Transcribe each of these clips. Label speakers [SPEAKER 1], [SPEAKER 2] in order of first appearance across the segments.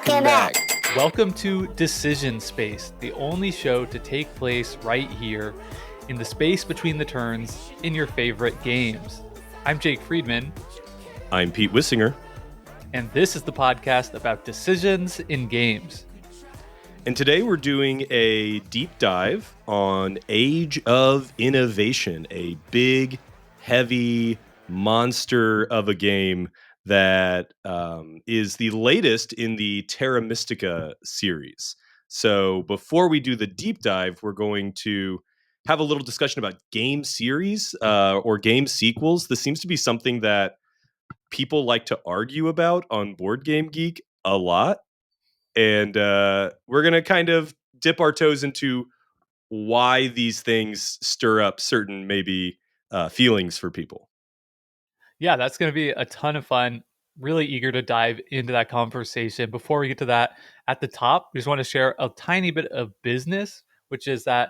[SPEAKER 1] Welcome back.
[SPEAKER 2] Welcome to Decision Space, the only show to take place right here in the space between the turns in your favorite games. I'm Jake Friedman.
[SPEAKER 3] I'm Pete Wissinger.
[SPEAKER 2] And this is the podcast about decisions in games.
[SPEAKER 3] And today we're doing a deep dive on Age of Innovation, a big, heavy monster of a game that is the latest in the Terra Mystica series. So before we do the deep dive, we're going to have a little discussion about game series or game sequels. This seems to be something that people like to argue about on Board Game Geek a lot. And we're going to kind of dip our toes into why these things stir up certain maybe feelings for people.
[SPEAKER 2] Yeah, that's going to be a ton of fun. Really eager to dive into that conversation. Before we get to that, at the top, we just want to share a tiny bit of business, which is that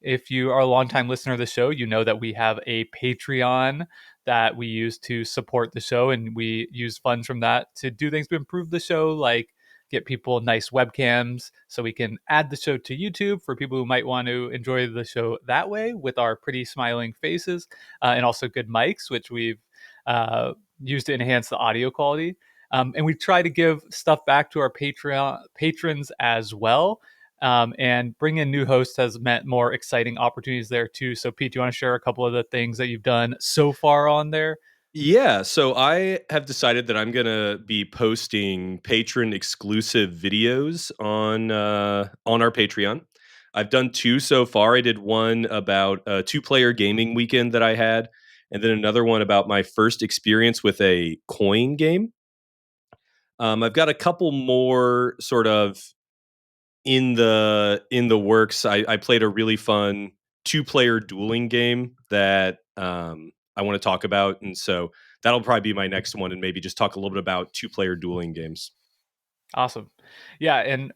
[SPEAKER 2] if you are a longtime listener of the show, you know that we have a Patreon that we use to support the show, and we use funds from that to do things to improve the show, like get people nice webcams so we can add the show to YouTube for people who might want to enjoy the show that way with our pretty smiling faces, and also good mics, which we've used to enhance the audio quality. And we try to give stuff back to our Patreon patrons as well. And bring in new hosts has meant more exciting opportunities there too. So Pete, do you want to share a couple of the things that you've done so far on there?
[SPEAKER 3] Yeah, so I have decided that I'm going to be posting patron exclusive videos on our Patreon. I've done 2 so far. I did one about a 2-player gaming weekend that I had, and then another one about my first experience with a coin game. I've got a couple more sort of in the works. I played a really fun 2-player dueling game that I want to talk about, and so that'll probably be my next one, and maybe just talk a little bit about 2-player dueling games.
[SPEAKER 2] Awesome. Yeah. And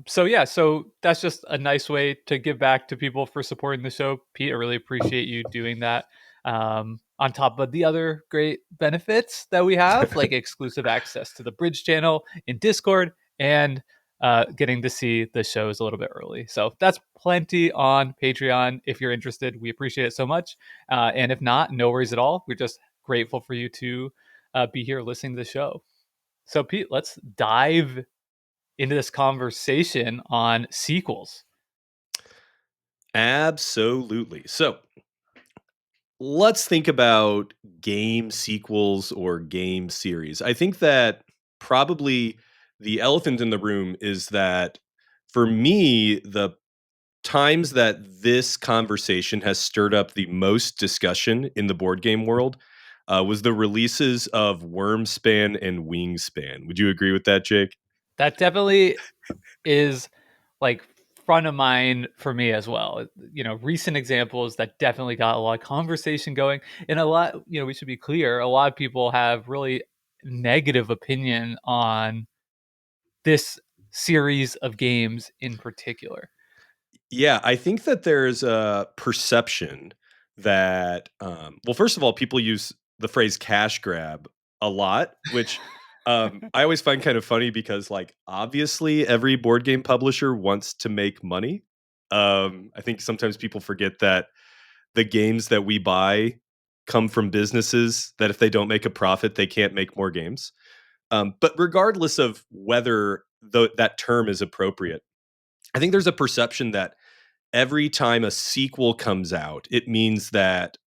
[SPEAKER 2] so that's just a nice way to give back to people for supporting the show. Pete, I really appreciate you doing that. On top of the other great benefits that we have, like exclusive access to the Bridge channel in Discord and getting to see the shows a little bit early. So that's plenty on Patreon. If you're interested, we appreciate it so much. And if not, no worries at all. We're just grateful for you to be here listening to the show. So, Pete, let's dive into this conversation on sequels.
[SPEAKER 3] Absolutely. So let's think about game sequels or game series. I think that probably the elephant in the room is that for me, the times that this conversation has stirred up the most discussion in the board game world was the releases of Wyrmspan and Wingspan. Would you agree with that, Jake?
[SPEAKER 2] That definitely is like front of mind for me as well. You know, recent examples that definitely got a lot of conversation going. And a lot, you know, we should be clear, a lot of people have really negative opinion on this series of games in particular.
[SPEAKER 3] Yeah, I think that there's a perception that, well, first of all, people use the phrase cash grab a lot, which I always find kind of funny because, like, obviously every board game publisher wants to make money. I think sometimes people forget that the games that we buy come from businesses that if they don't make a profit, they can't make more games. But regardless of whether that term is appropriate, I think there's a perception that every time a sequel comes out, it means that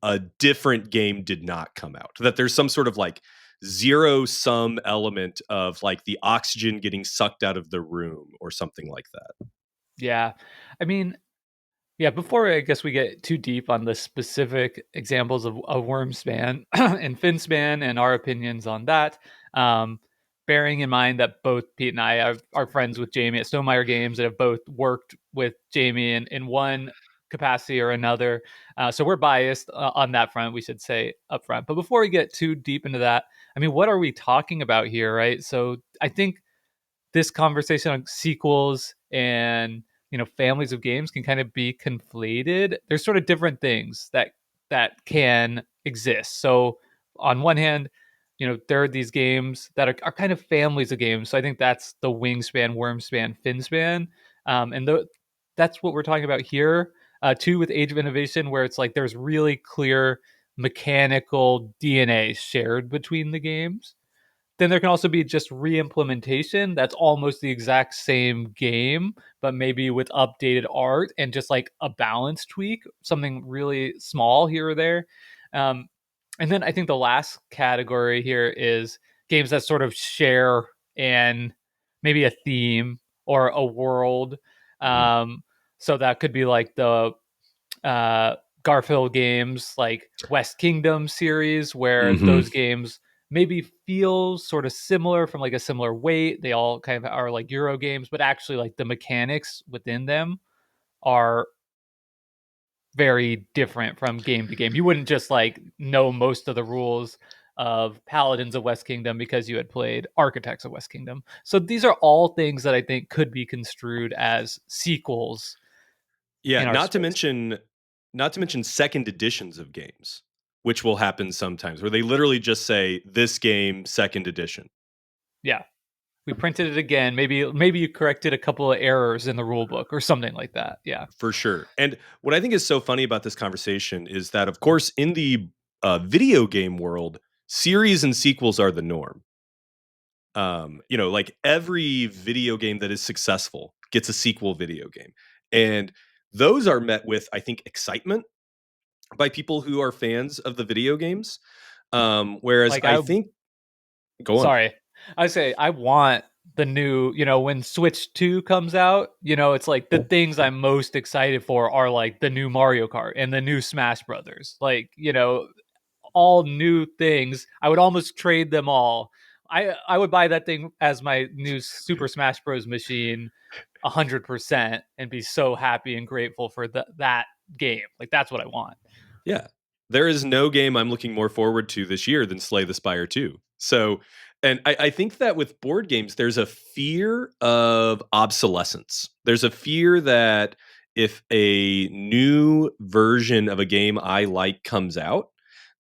[SPEAKER 3] a different game did not come out. That there's some sort of like zero sum element of like the oxygen getting sucked out of the room or something like that.
[SPEAKER 2] Yeah. I mean, yeah, before I guess we get too deep on the specific examples of Wyrmspan and Finspan and our opinions on that, bearing in mind that both Pete and I are friends with Jamie at Stonemeyer Games and have both worked with Jamie in one capacity or another. So we're biased on that front, we should say up front. But before we get too deep into that, I mean, what are we talking about here, right? So I think this conversation on sequels and families of games can kind of be conflated. There's sort of different things that can exist. So on one hand, there are these games that are kind of families of games. So I think that's the Wingspan, Wyrmspan, Finspan, and that's what we're talking about here. Too, with Age of Innovation, where it's like there's really clear mechanical DNA shared between the games. Then there can also be just re-implementation that's almost the exact same game, but maybe with updated art and just like a balance tweak, something really small here or there. Um, and then I think the last category here is games that sort of share and maybe a theme or a world.
[SPEAKER 3] Mhm.
[SPEAKER 2] Um, so that could be like the uh, Garfield games, like West Kingdom series, where
[SPEAKER 3] Mhm.
[SPEAKER 2] those games maybe feel sort of similar from like a similar weight. They all kind of are like Euro games, but actually like the mechanics within them are very different from game to game. You wouldn't just like know most of the rules of Paladins of West Kingdom because you had played Architects of West Kingdom. So these are all things that I think could be construed as sequels
[SPEAKER 3] Yeah,
[SPEAKER 2] in our space.
[SPEAKER 3] not to mention second editions of games, which will happen sometimes where they literally just say this game second edition.
[SPEAKER 2] Yeah. We printed it again. Maybe you corrected a couple of errors in the rule book or something like that. Yeah.
[SPEAKER 3] For sure. And what I think is so funny about this conversation is that, of course, in the video game world, series and sequels are the norm. Like every video game that is successful gets a sequel video game. And those are met with, I think, excitement by people who are fans of the video games. Whereas
[SPEAKER 2] Like
[SPEAKER 3] I
[SPEAKER 2] I
[SPEAKER 3] think, go on.
[SPEAKER 2] sorry. I say I want the new, when Switch 2 comes out, it's like the things I'm most excited for are like the new Mario Kart and the new Smash Brothers. Like, all new things. I would almost trade them all. I would buy that thing as my new Super Smash Bros. Machine 100% and be so happy and grateful for that game. Like that's what I want.
[SPEAKER 3] Yeah. There is no game I'm looking more forward to this year than Slay the Spire 2. So, and I think that with board games, there's a fear of obsolescence. There's a fear that if a new version of a game I like comes out,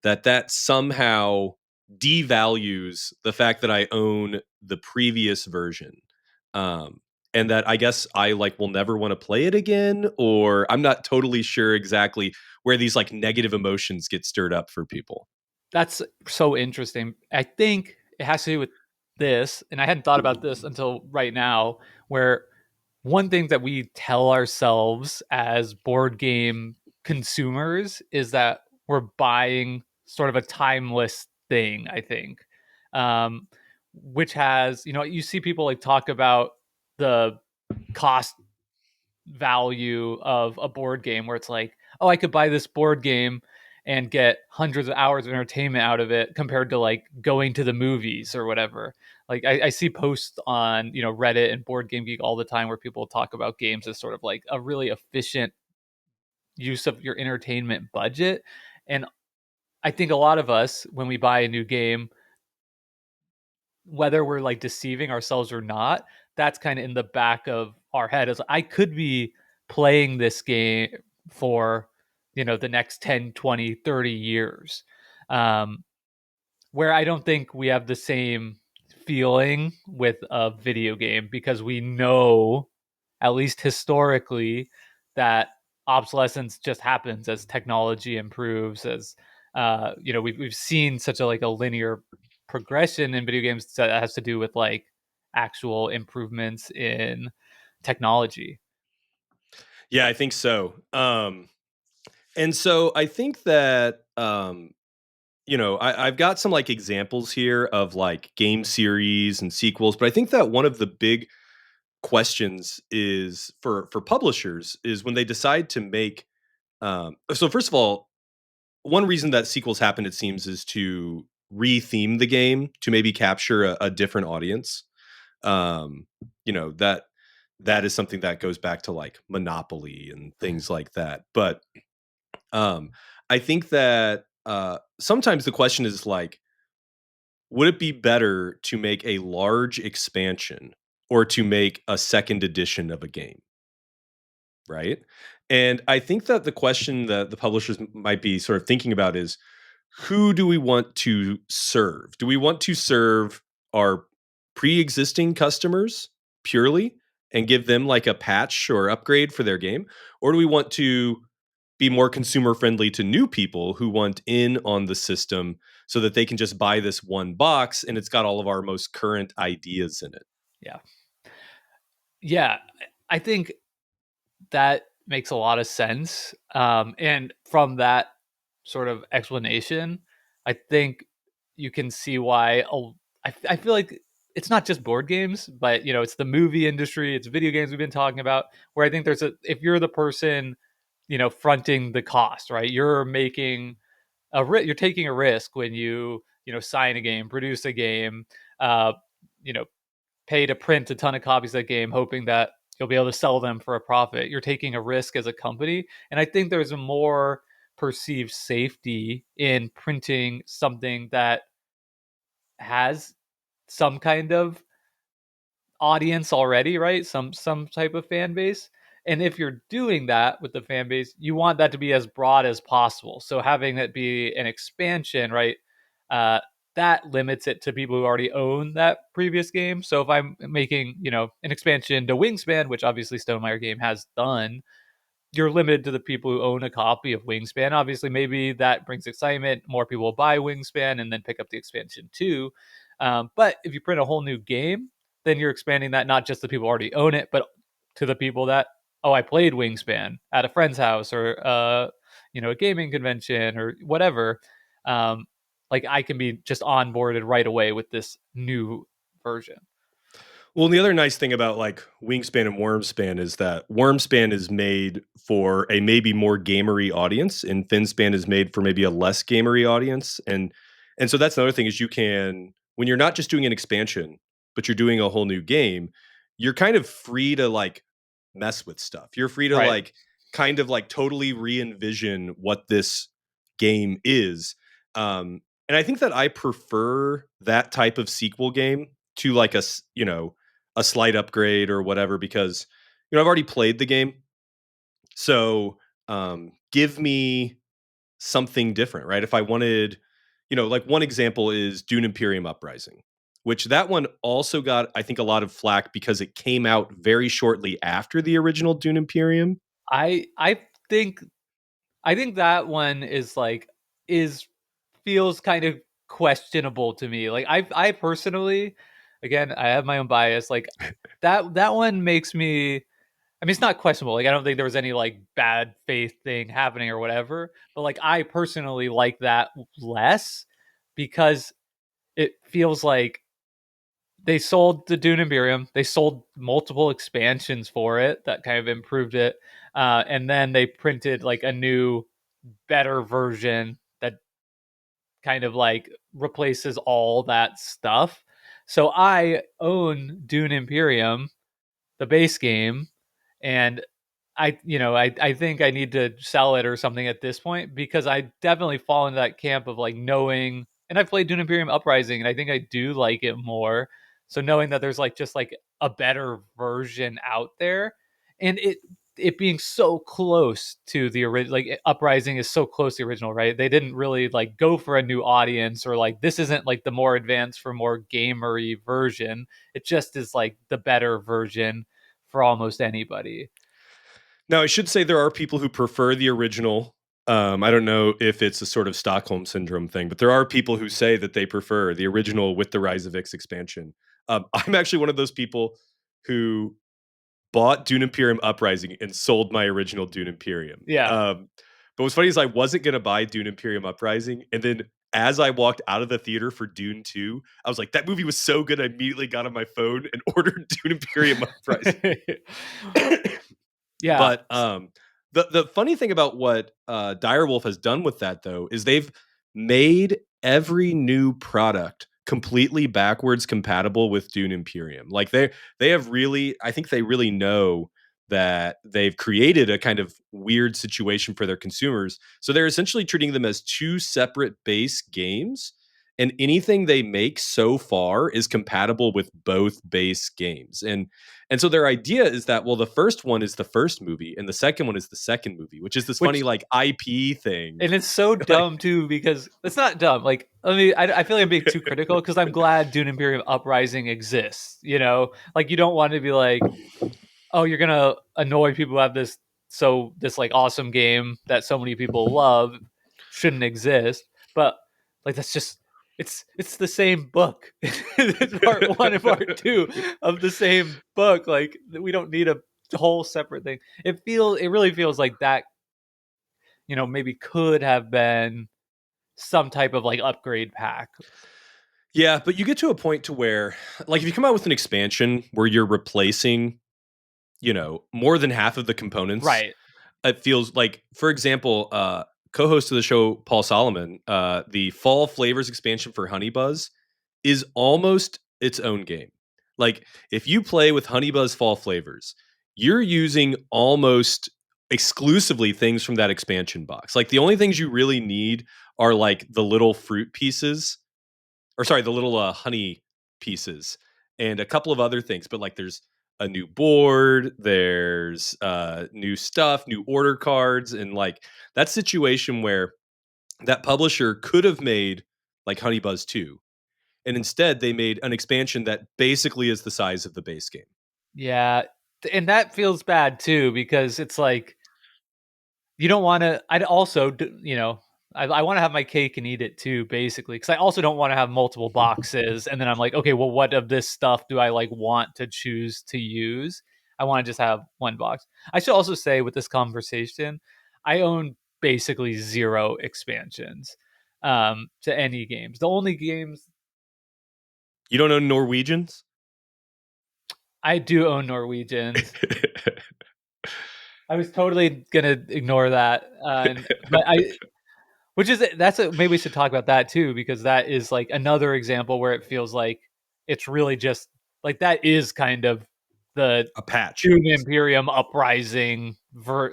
[SPEAKER 3] that somehow devalues the fact that I own the previous version. Um, and that I guess I like will never want to play it again, or I'm not totally sure exactly where these like negative emotions get stirred up for people.
[SPEAKER 2] That's so interesting. I think it has to do with this, and I hadn't thought about this until right now, where one thing that we tell ourselves as board game consumers is that we're buying sort of a timeless thing, I think. Um, which has, you see people like talk about the cost value of a board game where it's like, oh, I could buy this board game and get hundreds of hours of entertainment out of it compared to like going to the movies or whatever. Like I see posts on Reddit and Board Game Geek all the time where people talk about games as sort of like a really efficient use of your entertainment budget. And I think a lot of us, when we buy a new game, whether we're like deceiving ourselves or not, that's kind of in the back of our head is I could be playing this game for, the next 10, 20, 30 years. Um, where I don't think we have the same feeling with a video game because we know, at least historically, that obsolescence just happens as technology improves. As we've seen such a like a linear progression in video games that has to do with like actual improvements in technology.
[SPEAKER 3] Yeah, I think so. And so I think that I've got some like examples here of like game series and sequels, but I think that one of the big questions is for publishers is when they decide to make so first of all, one reason that sequels happen, it seems, is to re-theme the game to maybe capture a different audience. Um, that is something that goes back to like Monopoly and things like that. But um, I think that sometimes the question is like, would it be better to make a large expansion or to make a second edition of a game? Right. And I think that the question that the publishers might be sort of thinking about is who do we want to serve? Do we want to serve our pre-existing customers purely and give them like a patch or upgrade for their game? Or do we want to be more consumer friendly to new people who want in on the system so that they can just buy this one box and it's got all of our most current ideas in it?
[SPEAKER 2] Yeah. Yeah. I think that makes a lot of sense. And from that sort of explanation, I think you can see why. I feel like it's not just board games, but it's the movie industry, it's video games we've been talking about. Where I think if you're the person, fronting the cost, right? You're making you're taking a risk when sign a game, produce a game, uh, you know, pay to print a ton of copies of that game, hoping that you'll be able to sell them for a profit. You're taking a risk as a company. And I think there's a more perceived safety in printing something that has some kind of audience already, right? Some type of fan base. And if you're doing that with the fan base, you want that to be as broad as possible. So having it be an expansion, right? Uh, that limits it to people who already own that previous game. So if I'm making, an expansion to Wingspan, which obviously Stonemaier game has done, you're limited to the people who own a copy of Wingspan. Obviously, maybe that brings excitement. More people will buy Wingspan and then pick up the expansion too. But if you print a whole new game, then you're expanding that not just the people who already own it, but to the people that, oh, I played Wingspan at a friend's house or a gaming convention or whatever. Like I can be just onboarded right away with this new version.
[SPEAKER 3] Well, and the other nice thing about like Wingspan and Wyrmspan is that Wyrmspan is made for a maybe more gamery audience, and Finspan is made for maybe a less gamery audience. And so that's another thing is you can, when you're not just doing an expansion, but you're doing a whole new game, you're kind of free to like mess with stuff. You're free to
[SPEAKER 2] Right.
[SPEAKER 3] like kind of like totally re-envision what this game is. And I think that I prefer that type of sequel game to like a slight upgrade or whatever because I've already played the game. So give me something different, right? If I wanted, like one example is Dune Imperium Uprising, which that one also got, I think, a lot of flack because it came out very shortly after the original Dune Imperium.
[SPEAKER 2] I think I think that one is feels kind of questionable to me. Like I personally, again, I have my own bias. Like that one makes me. I mean, it's not questionable. Like I don't think there was any like bad faith thing happening or whatever. But like I personally like that less because it feels like they sold the Dune Imperium. They sold multiple expansions for it that kind of improved it, and then they printed like a new, better version that kind of like replaces all that stuff. So I own Dune Imperium, the base game, and I think I need to sell it or something at this point because I definitely fall into that camp of like knowing, and I've played Dune Imperium Uprising, and I think I do like it more. So knowing that there's like just like a better version out there, and it being so close to the original, like Uprising is so close to the original, right? They didn't really like go for a new audience or like this isn't like the more advanced for more gamery version. It just is like the better version for almost anybody.
[SPEAKER 3] Now, I should say there are people who prefer the original. I don't know if it's a sort of Stockholm syndrome thing, but there are people who say that they prefer the original with the Rise of X expansion. I'm actually one of those people who bought Dune Imperium Uprising and sold my original Dune Imperium.
[SPEAKER 2] Yeah.
[SPEAKER 3] But what's funny is I wasn't going to buy Dune Imperium Uprising. And then as I walked out of the theater for Dune 2, I was like, that movie was so good. I immediately got on my phone and ordered Dune Imperium Uprising.
[SPEAKER 2] Yeah.
[SPEAKER 3] But the funny thing about what Direwolf has done with that though is they've made every new product completely backwards compatible with Dune Imperium. Like they have really, I think they really know that they've created a kind of weird situation for their consumers. So they're essentially treating them as two separate base games. and anything they make so far is compatible with both base games. And so their idea is that, well, the first one is the first movie and the second one is the second movie, which is this funny
[SPEAKER 2] which
[SPEAKER 3] like IP thing.
[SPEAKER 2] and it's so
[SPEAKER 3] Like,
[SPEAKER 2] dumb too because it's not dumb. Like, I mean, I feel like I'm being too critical because I'm glad Dune Imperium Uprising exists. You know, like you don't want to be like, oh, you're gonna annoy people who have this like awesome game that so many people love shouldn't exist. But like that's just it's the same book. It's part one and part two of the same book. Like we don't need a whole separate thing. It really feels like that, maybe could have been some type of like upgrade pack.
[SPEAKER 3] yeah, but you get to a point to where, like, if you come out with an expansion where you're replacing, more than half of the components,
[SPEAKER 2] Right.
[SPEAKER 3] it feels like, for example, co-host of the show, Paul Solomon, the Fall Flavors expansion for Honey Buzz is almost its own game. Like, if you play with Honey Buzz Fall Flavors, you're using almost exclusively things from that expansion box. Like, the only things you really need are like the little fruit pieces, or sorry, the little honey pieces, and a couple of other things. But like, there's a new board, there's new stuff, new order cards, and like that situation where that publisher could have made like Honey Buzz 2, and instead they made an expansion that basically is the size of the base game.
[SPEAKER 2] Yeah. And that feels bad too because it's like you don't want to. I'd also, I want to have my cake and eat it too, basically, because I also don't want to have multiple boxes. And then I'm like, okay, well, what of this stuff do I like want to choose to use? I want to just have one box. I should also say with this conversation, I own basically zero expansions to any games. The only games
[SPEAKER 3] You don't know Norwegians?
[SPEAKER 2] I do own Norwegians. I was totally gonna ignore that, but which is maybe we should talk about that too because that is like another example where it feels like it's really just like that is kind of the
[SPEAKER 3] A patch.
[SPEAKER 2] Dune Imperium Uprising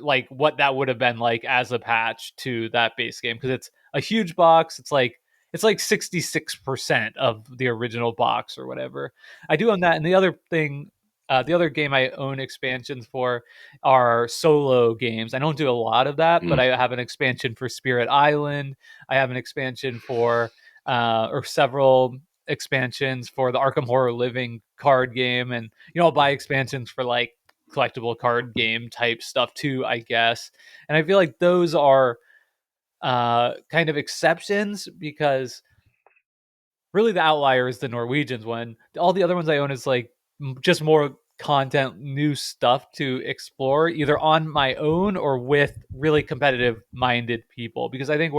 [SPEAKER 2] like what that would have been like as a patch to that base game because it's a huge box. It's like 66% of the original box or whatever. I do own that, and the other game I own expansions for are solo games. I don't do a lot of that, but
[SPEAKER 3] Mm.
[SPEAKER 2] I have an expansion for Spirit Island. I have an expansion for or several expansions for the Arkham Horror Living card game, and I'll buy expansions for like collectible card game type stuff too, I guess. And I feel like those are kind of exceptions because really the outlier is the Norwegians one. All the other ones I own is like just more content, new stuff to explore, either on my own or with really competitive minded people. Because I think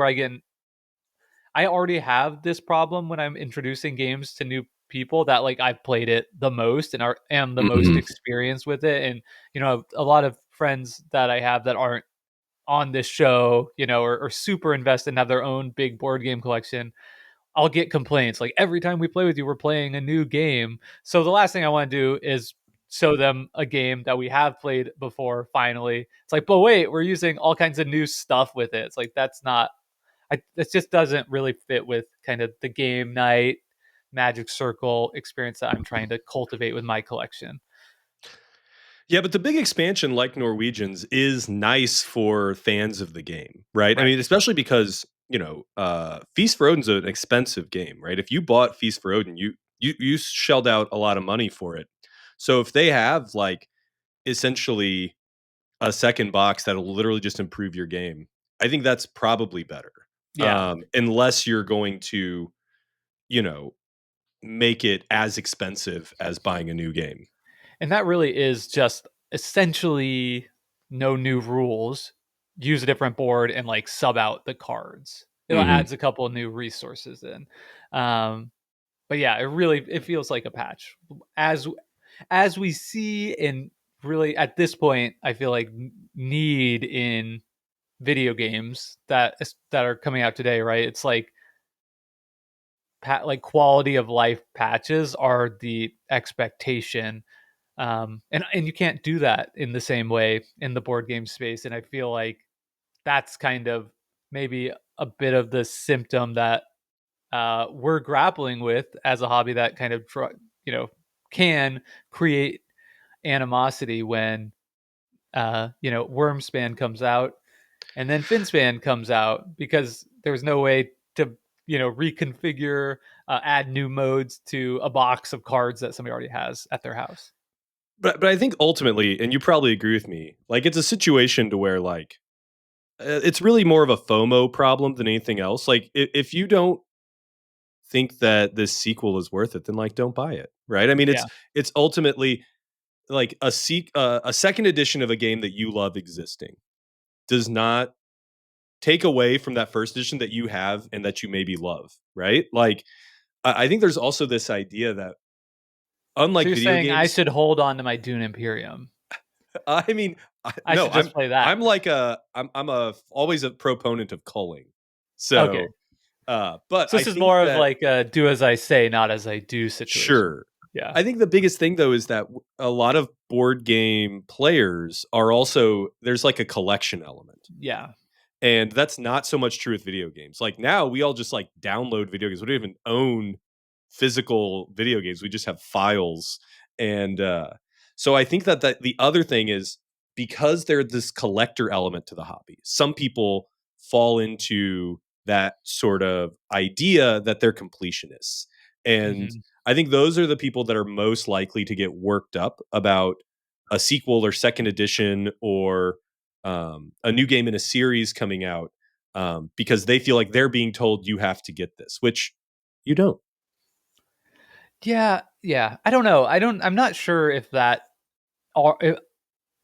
[SPEAKER 2] I already have this problem when I'm introducing games to new people that like I've played it the most and am the most
[SPEAKER 3] Mhm.
[SPEAKER 2] experienced with it. And a lot of friends that I have that aren't on this show, or super invested and have their own big board game collection, I'll get complaints like every time we play with you, we're playing a new game. So the last thing I want to do is show them a game that we have played before. Finally, it's like, but wait, we're using all kinds of new stuff with it. It's like that's not. It just doesn't really fit with kind of the game night Magic Circle experience that I'm trying to cultivate with my collection.
[SPEAKER 3] Yeah, but the big expansion, like Norwegians, is nice for fans of the game, right? I
[SPEAKER 2] Right.
[SPEAKER 3] mean, especially because Feast for Odin's an expensive game, right? If you bought Feast for Odin, you shelled out a lot of money for it. So if they have like essentially a second box that'll literally just improve your game, I think that's probably better.
[SPEAKER 2] Yeah.
[SPEAKER 3] Unless you're going to, you know, make it as expensive as buying a new game.
[SPEAKER 2] And that really is just essentially no new rules. Use a different board and like sub out the cards. It
[SPEAKER 3] Mhm.
[SPEAKER 2] adds a couple of new resources in. Um, but yeah, it feels like a patch as we see in really at this point. I feel like need in video games that are coming out today. Right? It's like like quality of life patches are the expectation, and you can't do that in the same way in the board game space. And I feel like that's kind of maybe a bit of the symptom that we're grappling with as a hobby that kind of you know can create animosity when Wyrmspan comes out and then Finspan comes out because there's no way to reconfigure, add new modes to a box of cards that somebody already has at their house.
[SPEAKER 3] But I think ultimately, and you probably agree with me, like it's a situation to where like it's really more of a FOMO problem than anything else. Like if you don't think that this sequel is worth it, then like don't buy it, right? I mean,
[SPEAKER 2] Yeah.
[SPEAKER 3] it's ultimately like a second edition of a game that you love existing does not take away from that first edition that you have and that you maybe love, right? Like I think there's also this idea that
[SPEAKER 2] So
[SPEAKER 3] unlike
[SPEAKER 2] you're
[SPEAKER 3] video
[SPEAKER 2] saying I
[SPEAKER 3] games,
[SPEAKER 2] should hold on to my Dune Imperium?
[SPEAKER 3] I mean,
[SPEAKER 2] I
[SPEAKER 3] no,
[SPEAKER 2] should just play that.
[SPEAKER 3] I'm like I'm a always a proponent of culling.
[SPEAKER 2] Okay.
[SPEAKER 3] So, but
[SPEAKER 2] So
[SPEAKER 3] I
[SPEAKER 2] this is
[SPEAKER 3] think
[SPEAKER 2] more of
[SPEAKER 3] that
[SPEAKER 2] like a do as I say, not as I do situation.
[SPEAKER 3] sure.
[SPEAKER 2] Yeah.
[SPEAKER 3] I think the biggest thing though is that a lot of board game players are also there's like a collection element.
[SPEAKER 2] Yeah.
[SPEAKER 3] And that's not so much true with video games. Like now we all just like download video games. We don't even own physical video games. We just have files. And so I think that the other thing is because there's this collector element to the hobby, some people fall into that sort of idea that they're completionists. And
[SPEAKER 2] Hmm.
[SPEAKER 3] I think those are the people that are most likely to get worked up about a sequel or second edition or a new game in a series coming out because they feel like they're being told you have to get this, which you don't.
[SPEAKER 2] Yeah. Yeah. I don't know. I'm not sure if that are if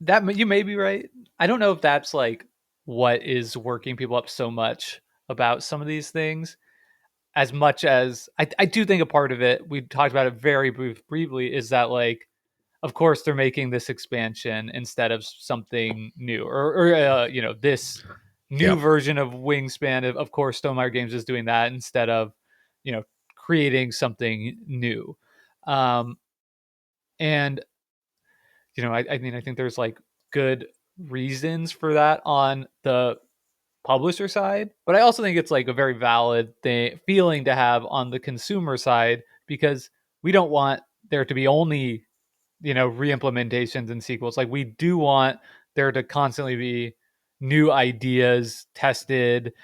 [SPEAKER 2] that you may be right. I don't know if that's like what is working people up so much about some of these things as much as I do think a part of it, we talked about it very briefly, is that like, of course, they're making this expansion instead of something new, or this new
[SPEAKER 3] Yeah.
[SPEAKER 2] version of Wingspan. Of course, Stonemaier Games is doing that instead of, you know, creating something new. Um, and I mean, I think there's like good reasons for that on the publisher side, but I also think it's like a very valid feeling to have on the consumer side because we don't want there to be only re-implementations and sequels. Like we do want there to constantly be new ideas tested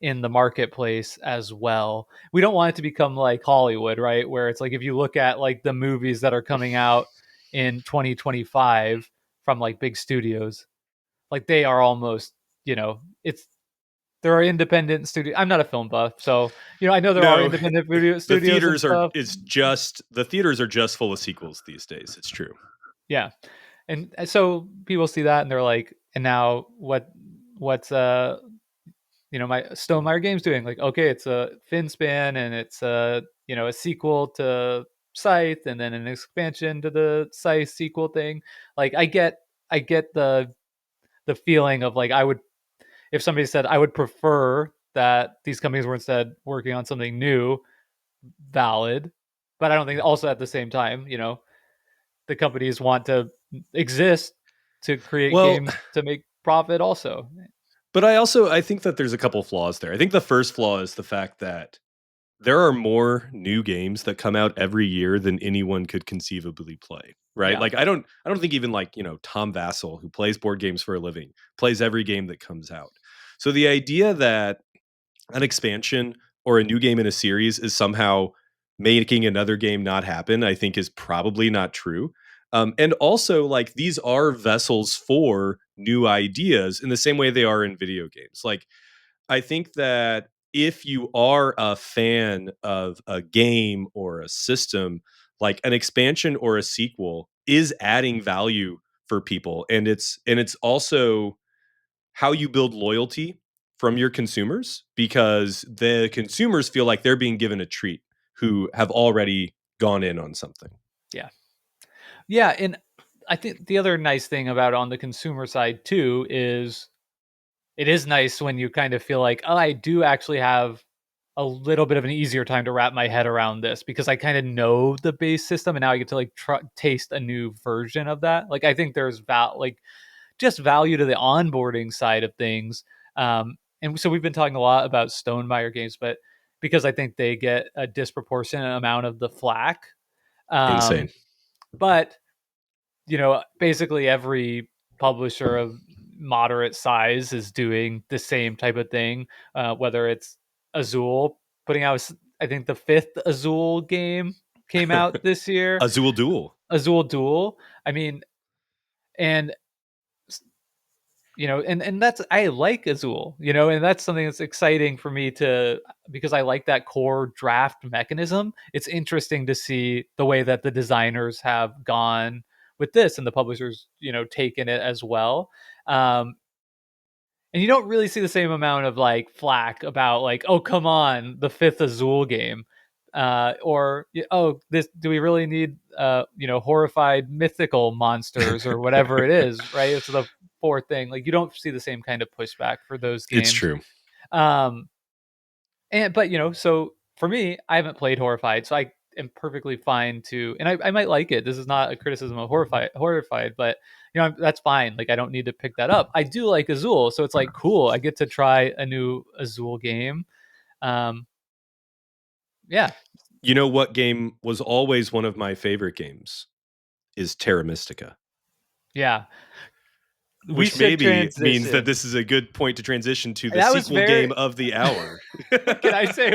[SPEAKER 2] in the marketplace as well. We don't want it to become like Hollywood, right? Where it's like if you look at like the movies that are coming out in 2025 from like big studios, like they are almost, it's there are independent studio. I'm not a film buff, so I know there are
[SPEAKER 3] No,
[SPEAKER 2] independent video studios and stuff.
[SPEAKER 3] the theaters are just full of sequels these days. It's true.
[SPEAKER 2] Yeah, and so people see that and they're like, and now what's my Stonemaier Games doing? Like, okay, it's a Finspan and it's a sequel to Scythe and then an expansion to the Scythe sequel thing. Like, I get the feeling of like I would if somebody said I would prefer that these companies were instead working on something new, valid. But I don't think also at the same time, the companies want to exist to create
[SPEAKER 3] Well,
[SPEAKER 2] games to make profit also.
[SPEAKER 3] but I think that there's a couple flaws there. I think the first flaw is the fact that there are more new games that come out every year than anyone could conceivably play, right?
[SPEAKER 2] Yeah.
[SPEAKER 3] Like I don't think even like, Tom Vassell who plays board games for a living plays every game that comes out. So the idea that an expansion or a new game in a series is somehow making another game not happen, I think is probably not true. And also, like, these are vessels for new ideas in the same way they are in video games. Like, I think that if you are a fan of a game or a system, like an expansion or a sequel is adding value for people. And it's also how you build loyalty from your consumers because the consumers feel like they're being given a treat who have already gone in on something.
[SPEAKER 2] Yeah. Yeah. And I think the other nice thing about on the consumer side too is it is nice when you kind of feel like, oh, I do actually have a little bit of an easier time to wrap my head around this because I kind of know the base system and now I get to like taste a new version of that. Like I think there's like just value to the onboarding side of things. And so we've been talking a lot about Stonemaier games, but because I think they get a disproportionate amount of the flack. Um,
[SPEAKER 3] Insane.
[SPEAKER 2] but basically every publisher of moderate size is doing the same type of thing. Whether it's Azul putting out, I think the fifth Azul game came out this year.
[SPEAKER 3] Azul Duel.
[SPEAKER 2] Azul Duel. I mean, and and that's, I like Azul, and that's something that's exciting for me to, because I like that core draft mechanism. It's interesting to see the way that the designers have gone with this, and the publishers taken it as well. um and you don't really see the same amount of like flack about like, oh come on, the fifth Azul game, or oh, this, do we really need horrified mythical monsters or whatever it is, right? It's the fourth thing. Like, you don't see the same kind of pushback for those
[SPEAKER 3] It's
[SPEAKER 2] games.
[SPEAKER 3] true.
[SPEAKER 2] um and but so for me, I haven't played Horrified, so I am perfectly fine to, and I might like it. This is not a criticism of Horrified, but that's fine. Like, I don't need to pick that up. I do like Azul, so it's like cool. I get to try a new Azul game. Um, yeah,
[SPEAKER 3] You know what game was always one of my favorite games is Terra Mystica,
[SPEAKER 2] yeah. We
[SPEAKER 3] which
[SPEAKER 2] should
[SPEAKER 3] maybe means that
[SPEAKER 2] transition.
[SPEAKER 3] this is a good point to transition to the
[SPEAKER 2] That was
[SPEAKER 3] sequel game
[SPEAKER 2] very.
[SPEAKER 3] of the hour.
[SPEAKER 2] Can I say?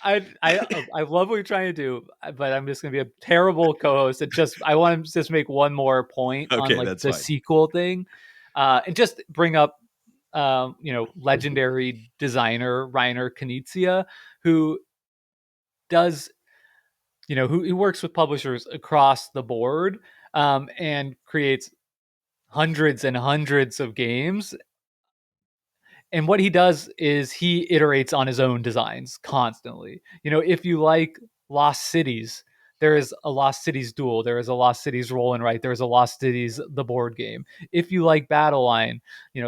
[SPEAKER 2] I love what you're trying to do, but I'm just gonna be a terrible co-host. I want to just make one more point on
[SPEAKER 3] Okay,
[SPEAKER 2] like
[SPEAKER 3] that's
[SPEAKER 2] the
[SPEAKER 3] fine.
[SPEAKER 2] sequel thing, and just bring up legendary designer Reiner Knizia, who does who works with publishers across the board, and creates hundreds and hundreds of games. And what he does is he iterates on his own designs constantly. If you like Lost Cities, there is a Lost Cities Duel, there is a Lost Cities Roll and Write, there is a Lost Cities the board game. If you like Battle Line,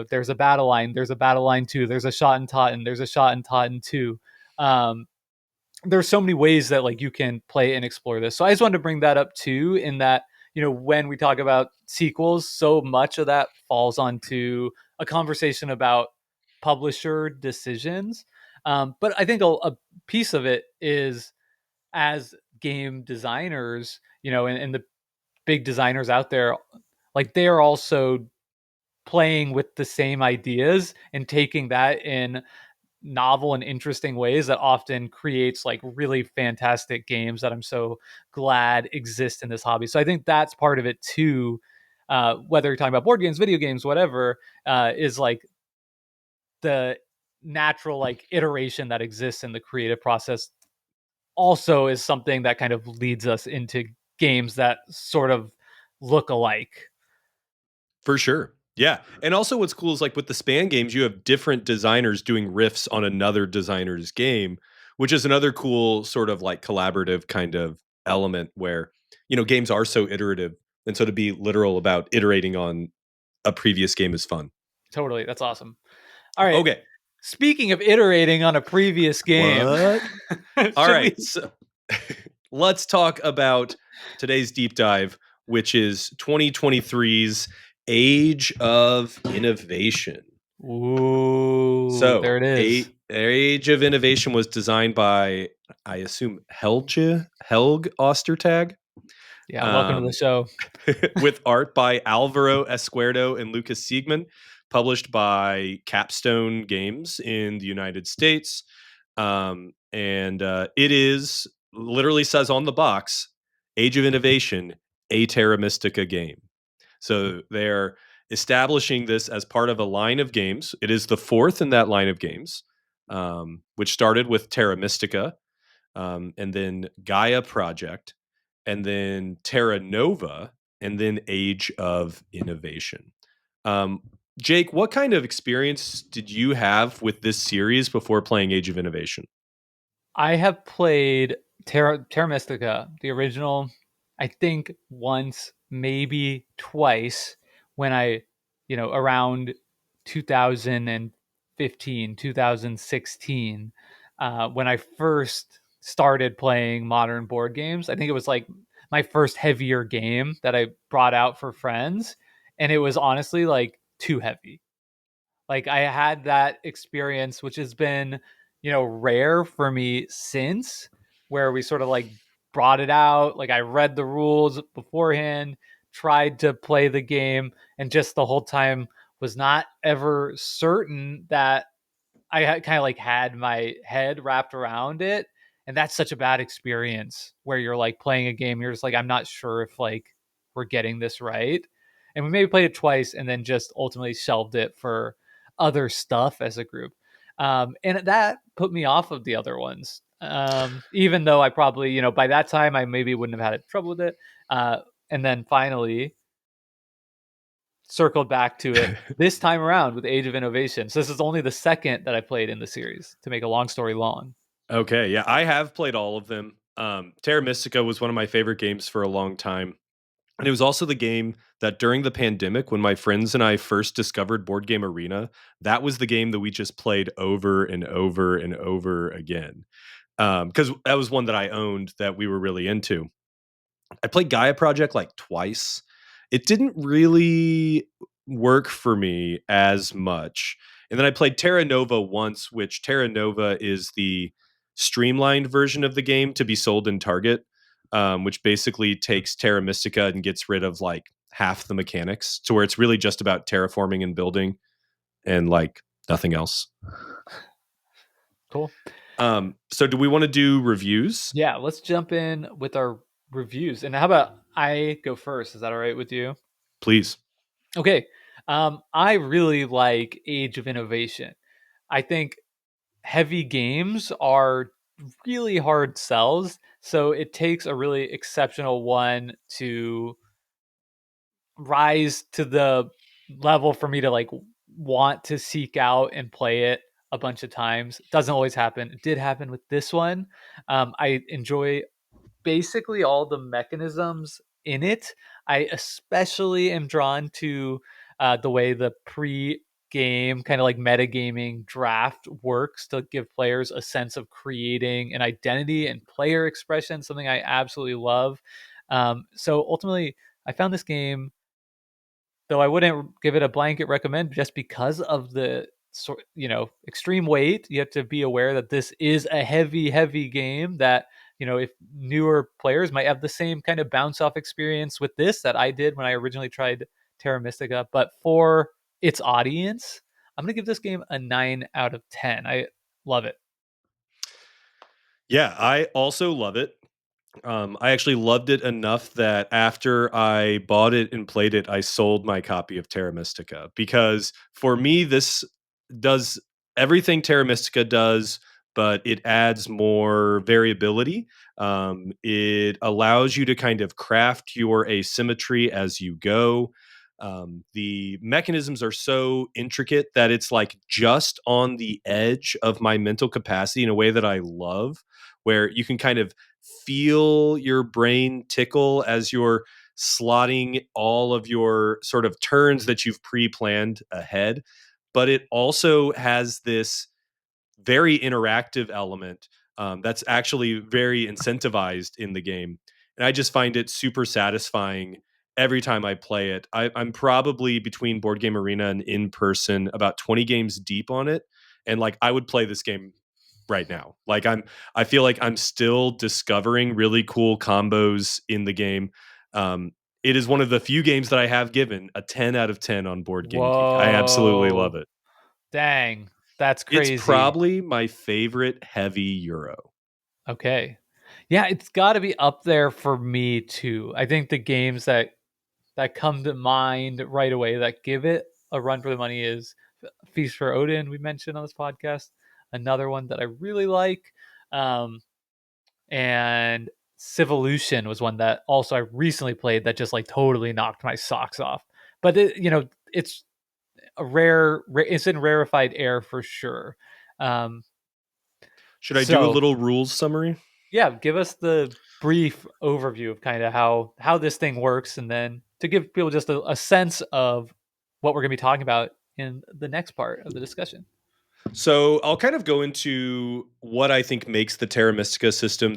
[SPEAKER 2] there's a Battle Line, there's a Battle Line 2, there's a Shot and Totten, there's a Shot and Totten 2. There's so many ways that like you can play and explore this. So I just wanted to bring that up too, in that when we talk about sequels, so much of that falls onto a conversation about publisher decisions. But I think a piece of it is, as game designers, and the big designers out there, like, they are also playing with the same ideas and taking that in novel and interesting ways that often creates like really fantastic games that I'm so glad exist in this hobby. So I think that's part of it too. Whether you're talking about board games, video games, whatever, is like the natural like iteration that exists in the creative process also is something that kind of leads us into games that sort of look alike.
[SPEAKER 3] For sure. Yeah. And also what's cool is like with the span games, you have different designers doing riffs on another designer's game, which is another cool sort of like collaborative kind of element where, games are so iterative. And so to be literal about iterating on a previous game is fun.
[SPEAKER 2] Totally. That's awesome. All right.
[SPEAKER 3] Okay.
[SPEAKER 2] Speaking of iterating on a previous game,
[SPEAKER 3] What? All
[SPEAKER 2] should
[SPEAKER 3] right.
[SPEAKER 2] we?
[SPEAKER 3] So let's talk about today's deep dive, which is 2023's Age of Innovation.
[SPEAKER 2] Ooh,
[SPEAKER 3] So,
[SPEAKER 2] there it is.
[SPEAKER 3] Age of Innovation was designed by, I assume, Helg Ostertag,
[SPEAKER 2] Yeah, welcome to the
[SPEAKER 3] um,
[SPEAKER 2] show.
[SPEAKER 3] with art by Alvaro Esquerdo and Lucas Siegman, published by Capstone Games in the United States. And it is literally says on the box, Age of Innovation, a Terra Mystica game. So they're establishing this as part of a line of games. It is the fourth in that line of games, which started with Terra Mystica, and then Gaia Project, and then Terra Nova, and then Age of Innovation. Um, Jake, what kind of experience did you have with this series before playing Age of Innovation?
[SPEAKER 2] I have played Terra Mystica, the original, I think once, maybe twice, when I, around 2015, 2016, when I first started playing modern board games. I think it was like my first heavier game that I brought out for friends. And it was honestly like too heavy. Like, I had that experience, which has been rare for me since, where we sort of like brought it out. Like I read the rules beforehand, tried to play the game, and just the whole time was not ever certain that I kind of like had my head wrapped around it. And that's such a bad experience where you're like playing a game, you're just like, I'm not sure if like we're getting this right. And we maybe played it twice and then just ultimately shelved it for other stuff as a group. And that put me off of the other ones. Even though I probably, by that time I maybe wouldn't have had trouble with it. And then finally circled back to it this time around with Age of Innovation. So this is only the second that I played in the series, to make a long story long.
[SPEAKER 3] Okay, yeah, I have played all of them. Terra Mystica was one of my favorite games for a long time. And it was also the game that during the pandemic, when my friends and I first discovered Board Game Arena, that was the game that we just played over and over and over again. Because that was one that I owned that we were really into. I played Gaia Project like twice. It didn't really work for me as much. And then I played Terra Nova once, which Terra Nova is the streamlined version of the game to be sold in Target, which basically takes Terra Mystica and gets rid of like half the mechanics to where it's really just about terraforming and building and like nothing else.
[SPEAKER 2] Cool.
[SPEAKER 3] So do we want to do reviews?
[SPEAKER 2] Yeah, let's jump in with our reviews. And how about I go first? Is that all right with you?
[SPEAKER 3] Please.
[SPEAKER 2] Okay. I really like Age of Innovation. I think heavy games are really hard sells. So it takes a really exceptional one to rise to the level for me to like want to seek out and play it a bunch of times. Doesn't always happen. It did happen with this one. I enjoy basically all the mechanisms in it. I especially am drawn to the way the pre-game kind of like metagaming draft works to give players a sense of creating an identity and player expression, something I absolutely love. So ultimately, I found this game, though I wouldn't give it a blanket recommend just because of the extreme weight. You have to be aware that this is a heavy game that, if newer players might have the same kind of bounce off experience with this that I did when I originally tried Terra Mystica. But for its audience, I'm going to give this game a 9 out of 10. I love it.
[SPEAKER 3] Yeah, I also love it. I actually loved it enough that after I bought it and played it, I sold my copy of Terra Mystica because for me, this does everything Terra Mystica does, but it adds more variability. It allows you to kind of craft your asymmetry as you go. The mechanisms are so intricate that it's like just on the edge of my mental capacity in a way that I love, where you can kind of feel your brain tickle as you're slotting all of your sort of turns that you've pre-planned ahead. But it also has this very interactive element that's actually very incentivized in the game. And I just find it super satisfying every time I play it. I'm probably between Board Game Arena and in person about 20 games deep on it. And like I would play this game right now. I feel like I'm still discovering really cool combos in the game. It is one of the few games that I have given a 10 out of 10 on Board Game Geek. I absolutely love
[SPEAKER 2] Whoa.
[SPEAKER 3] it.
[SPEAKER 2] Dang. That's
[SPEAKER 3] It's
[SPEAKER 2] crazy.
[SPEAKER 3] probably my favorite heavy Euro.
[SPEAKER 2] Okay. Yeah, it's got to be up there for me too. I think the games that come to mind right away that give it a run for the money is Feast for Odin, we mentioned on this podcast. Another one that I really like. Um, and Civolution was one that also I recently played that just like totally knocked my socks off. But it's it's in rarefied air for sure. Um,
[SPEAKER 3] Should I do a
[SPEAKER 2] so
[SPEAKER 3] little rules summary?
[SPEAKER 2] yeah, give us the brief overview of kind of how this thing works, and then to give people just a sense of what we're going to be talking about in the next part of the discussion.
[SPEAKER 3] So I'll kind of go into what I think makes the Terra Mystica system,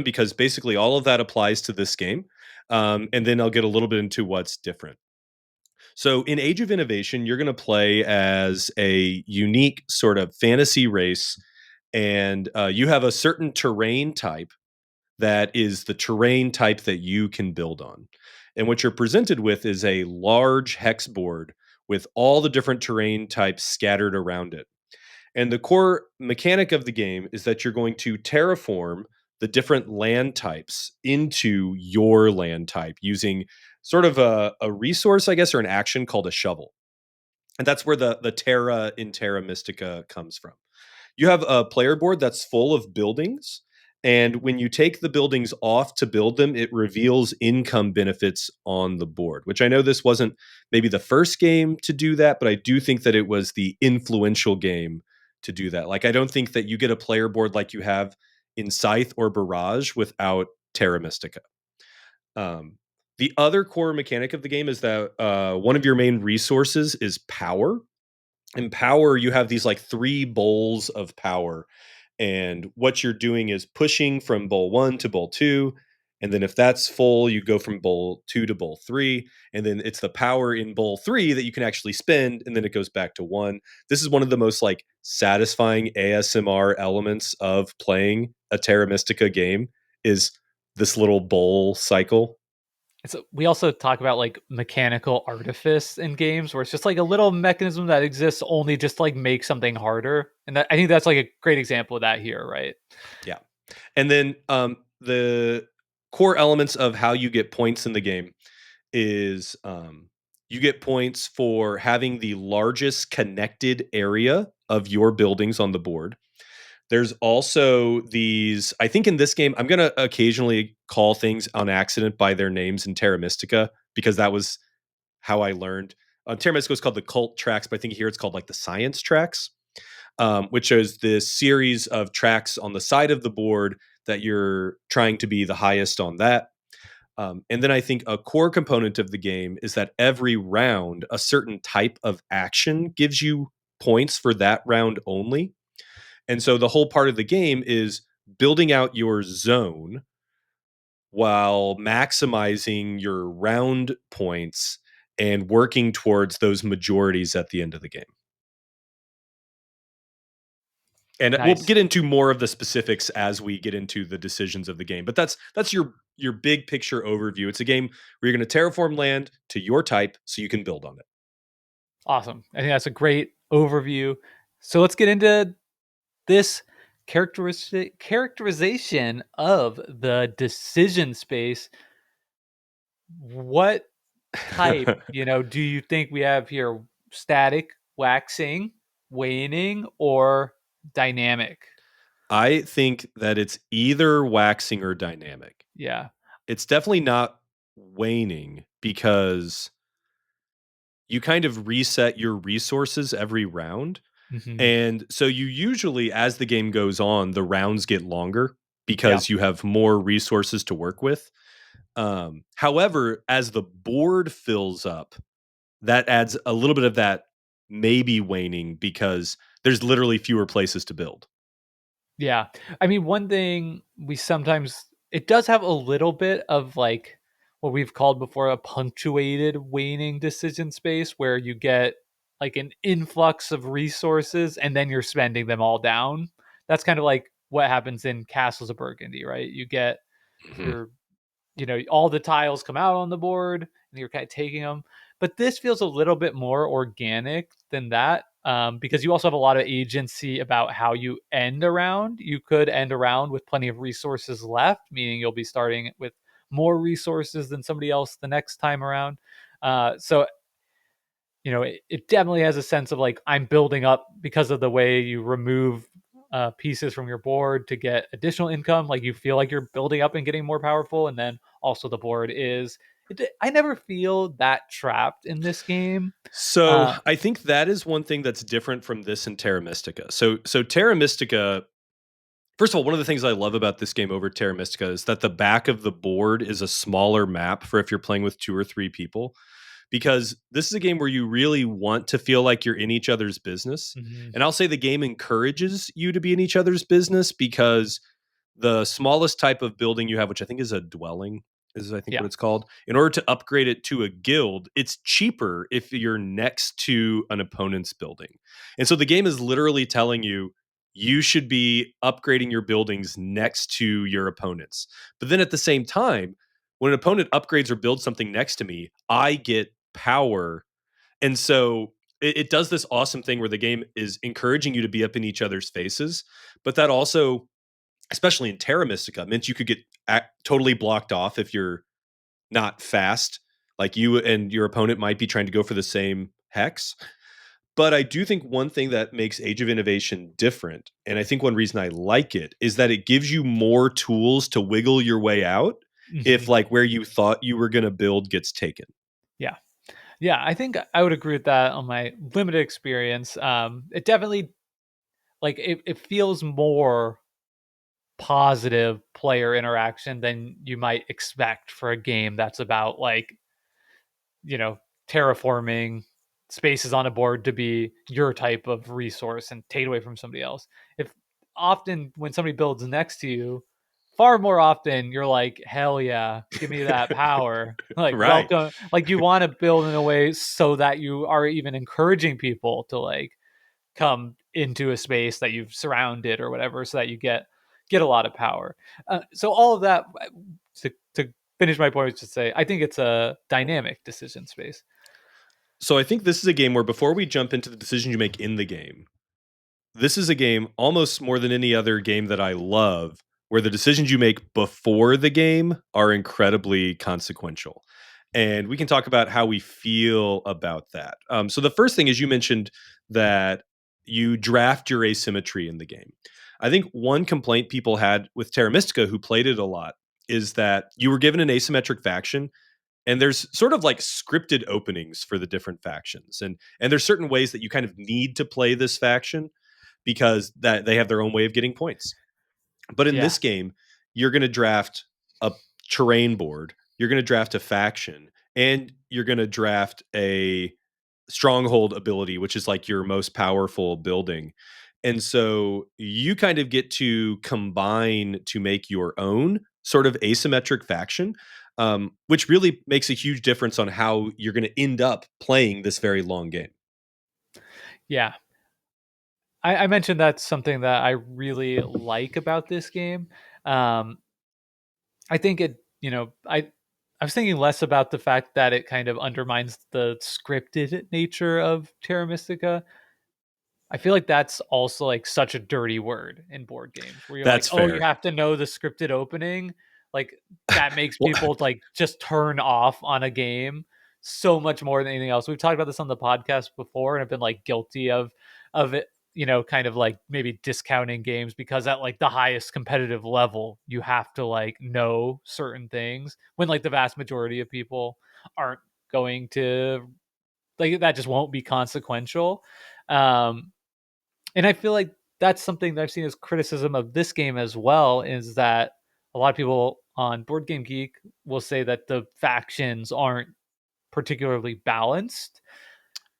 [SPEAKER 3] because basically all of that applies to this game. And then I'll get a little bit into what's different. So in Age of Innovation, you're going to play as a unique sort of fantasy race, and you have a certain terrain type that is the terrain type that you can build on. And what you're presented with is a large hex board with all the different terrain types scattered around it. And the core mechanic of the game is that you're going to terraform the different land types into your land type using sort of a resource, I guess, or an action called a shovel. And that's where the Terra in Terra Mystica comes from. You have a player board that's full of buildings. And when you take the buildings off to build them, it reveals income benefits on the board, which I know this wasn't maybe the first game to do that, but I do think that it was the influential game to do that. Like, I don't think that you get a player board like you have in Scythe or Barrage without Terra Mystica. Um, the other core mechanic of the game is that one of your main resources is power. In power, you have these like three bowls of power. And what you're doing is pushing from bowl one to bowl two. And then if that's full, you go from bowl two to bowl three. And then it's the power in bowl three that you can actually spend. And then it goes back to one. This is one of the most like satisfying ASMR elements of playing a Terra Mystica game is this little bowl cycle.
[SPEAKER 2] So we also talk about like mechanical artifice in games where it's just like a little mechanism that exists only just to like make something harder. And that, I think that's like a great example of that here, right?
[SPEAKER 3] Yeah. And then the core elements of how you get points in the game is you get points for having the largest connected area of your buildings on the board. There's also these, I think in this game, I'm going to occasionally call things on accident by their names in Terra Mystica because that was how I learned. Terra Mystica is called the cult tracks, but I think here it's called like the science tracks, which is this series of tracks on the side of the board that you're trying to be the highest on that. And then I think a core component of the game is that every round, a certain type of action gives you points for that round only. And so the whole part of the game is building out your zone while maximizing your round points and working towards those majorities at the end of the game. And we'll
[SPEAKER 2] Nice.
[SPEAKER 3] get into more of the specifics as we get into the decisions of the game. But that's your big picture overview. It's a game where you're going to terraform land to your type so you can build on it.
[SPEAKER 2] Awesome. I think that's a great overview. So let's get into this characterization of the decision space. What type, do you think we have here? Static, waxing, waning, or dynamic?
[SPEAKER 3] I think that it's either waxing or dynamic.
[SPEAKER 2] Yeah.
[SPEAKER 3] It's definitely not waning because you kind of reset your resources every round.
[SPEAKER 2] Hmm.
[SPEAKER 3] And so you usually, as the game goes on, the rounds get longer
[SPEAKER 2] Yeah.
[SPEAKER 3] because you have more resources to work with. However, as the board fills up, that adds a little bit of that maybe waning because there's literally fewer places to build.
[SPEAKER 2] Yeah. I mean, one thing we sometimes it does have a little bit of like what we've called before a punctuated waning decision space where you get like an influx of resources and then you're spending them all down. That's kind of like what happens in Castles of Burgundy, right? You get
[SPEAKER 3] Mhm.
[SPEAKER 2] your all the tiles come out on the board and you're kind of taking them. But this feels a little bit more organic than that because you also have a lot of agency about how you end around. You could end around with plenty of resources left, meaning you'll be starting with more resources than somebody else the next time around. So it definitely has a sense of like I'm building up because of the way you remove pieces from your board to get additional income. Like you feel like you're building up and getting more powerful, and then also the board is. I never feel that trapped in this game.
[SPEAKER 3] So
[SPEAKER 2] Uh,
[SPEAKER 3] I think that is one thing that's different from this and Terra Mystica. So Terra Mystica, first of all, one of the things I love about this game over Terra Mystica is that the back of the board is a smaller map for if you're playing with two or three people. Because this is a game where you really want to feel like you're in each other's business.
[SPEAKER 2] mhm.
[SPEAKER 3] And I'll say the game encourages you to be in each other's business because the smallest type of building you have, which I think is a dwelling, is I think what
[SPEAKER 2] Yeah.
[SPEAKER 3] it's called. In order to upgrade it to a guild, it's cheaper if you're next to an opponent's building. And so the game is literally telling you you should be upgrading your buildings next to your opponents. But then at the same time, when an opponent upgrades or builds something next to me, I get power. And so it does this awesome thing where the game is encouraging you to be up in each other's faces, but that also, especially in Terra Mystica, meant you could get totally blocked off if you're not fast. Like you and your opponent might be trying to go for the same hex. But I do think one thing that makes Age of Innovation different, and I think one reason I like it, is that it gives you more tools to wiggle your way out if
[SPEAKER 2] Mhm.
[SPEAKER 3] like where you thought you were going to build gets taken.
[SPEAKER 2] Yeah. Yeah, I think I would agree with that on my limited experience. It definitely like it feels more positive player interaction than you might expect for a game that's about like, you know, terraforming spaces on a board to be your type of resource and take it away from somebody else. If often when somebody builds next to you, far more often you're like, hell yeah, give me that power. Like
[SPEAKER 3] Right.
[SPEAKER 2] welcome, like you want to build in a way so that you are even encouraging people to like come into a space that you've surrounded or whatever so that you get a lot of power. So all of that to finish my point was to say I think it's a dynamic decision space.
[SPEAKER 3] So I think this is a game where before we jump into the decisions you make in the game, this is a game almost more than any other game that I love, where the decisions you make before the game are incredibly consequential. And we can talk about how we feel about that. So the first thing is you mentioned that you draft your asymmetry in the game. I think one complaint people had with Terra Mystica, who played it a lot, is that you were given an asymmetric faction and there's sort of like scripted openings for the different factions, and there's certain ways that you kind of need to play this faction because that they have their own way of getting points. But in
[SPEAKER 2] Yeah.
[SPEAKER 3] this game, you're going to draft a terrain board, you're going to draft a faction, and you're going to draft a stronghold ability, which is like your most powerful building. And so you kind of get to combine to make your own sort of asymmetric faction, which really makes a huge difference on how you're going to end up playing this very long game.
[SPEAKER 2] Yeah. I mentioned that's something that I really like about this game. Um, I think it, I was thinking less about the fact that it kind of undermines the scripted nature of Terra Mystica. I feel like that's also like such a dirty word in board games where you're like,
[SPEAKER 3] That's
[SPEAKER 2] "Oh, you
[SPEAKER 3] fair.
[SPEAKER 2] have to know the scripted opening." Like that makes
[SPEAKER 3] Well,
[SPEAKER 2] people like just turn off on a game so much more than anything else. We've talked about this on the podcast before and I've been like guilty of it, kind of like maybe discounting games because at like the highest competitive level, you have to like know certain things when like the vast majority of people aren't going to like that just won't be consequential. Um and I feel like that's something that I've seen as criticism of this game as well is that a lot of people on Board Game Geek will say that the factions aren't particularly balanced.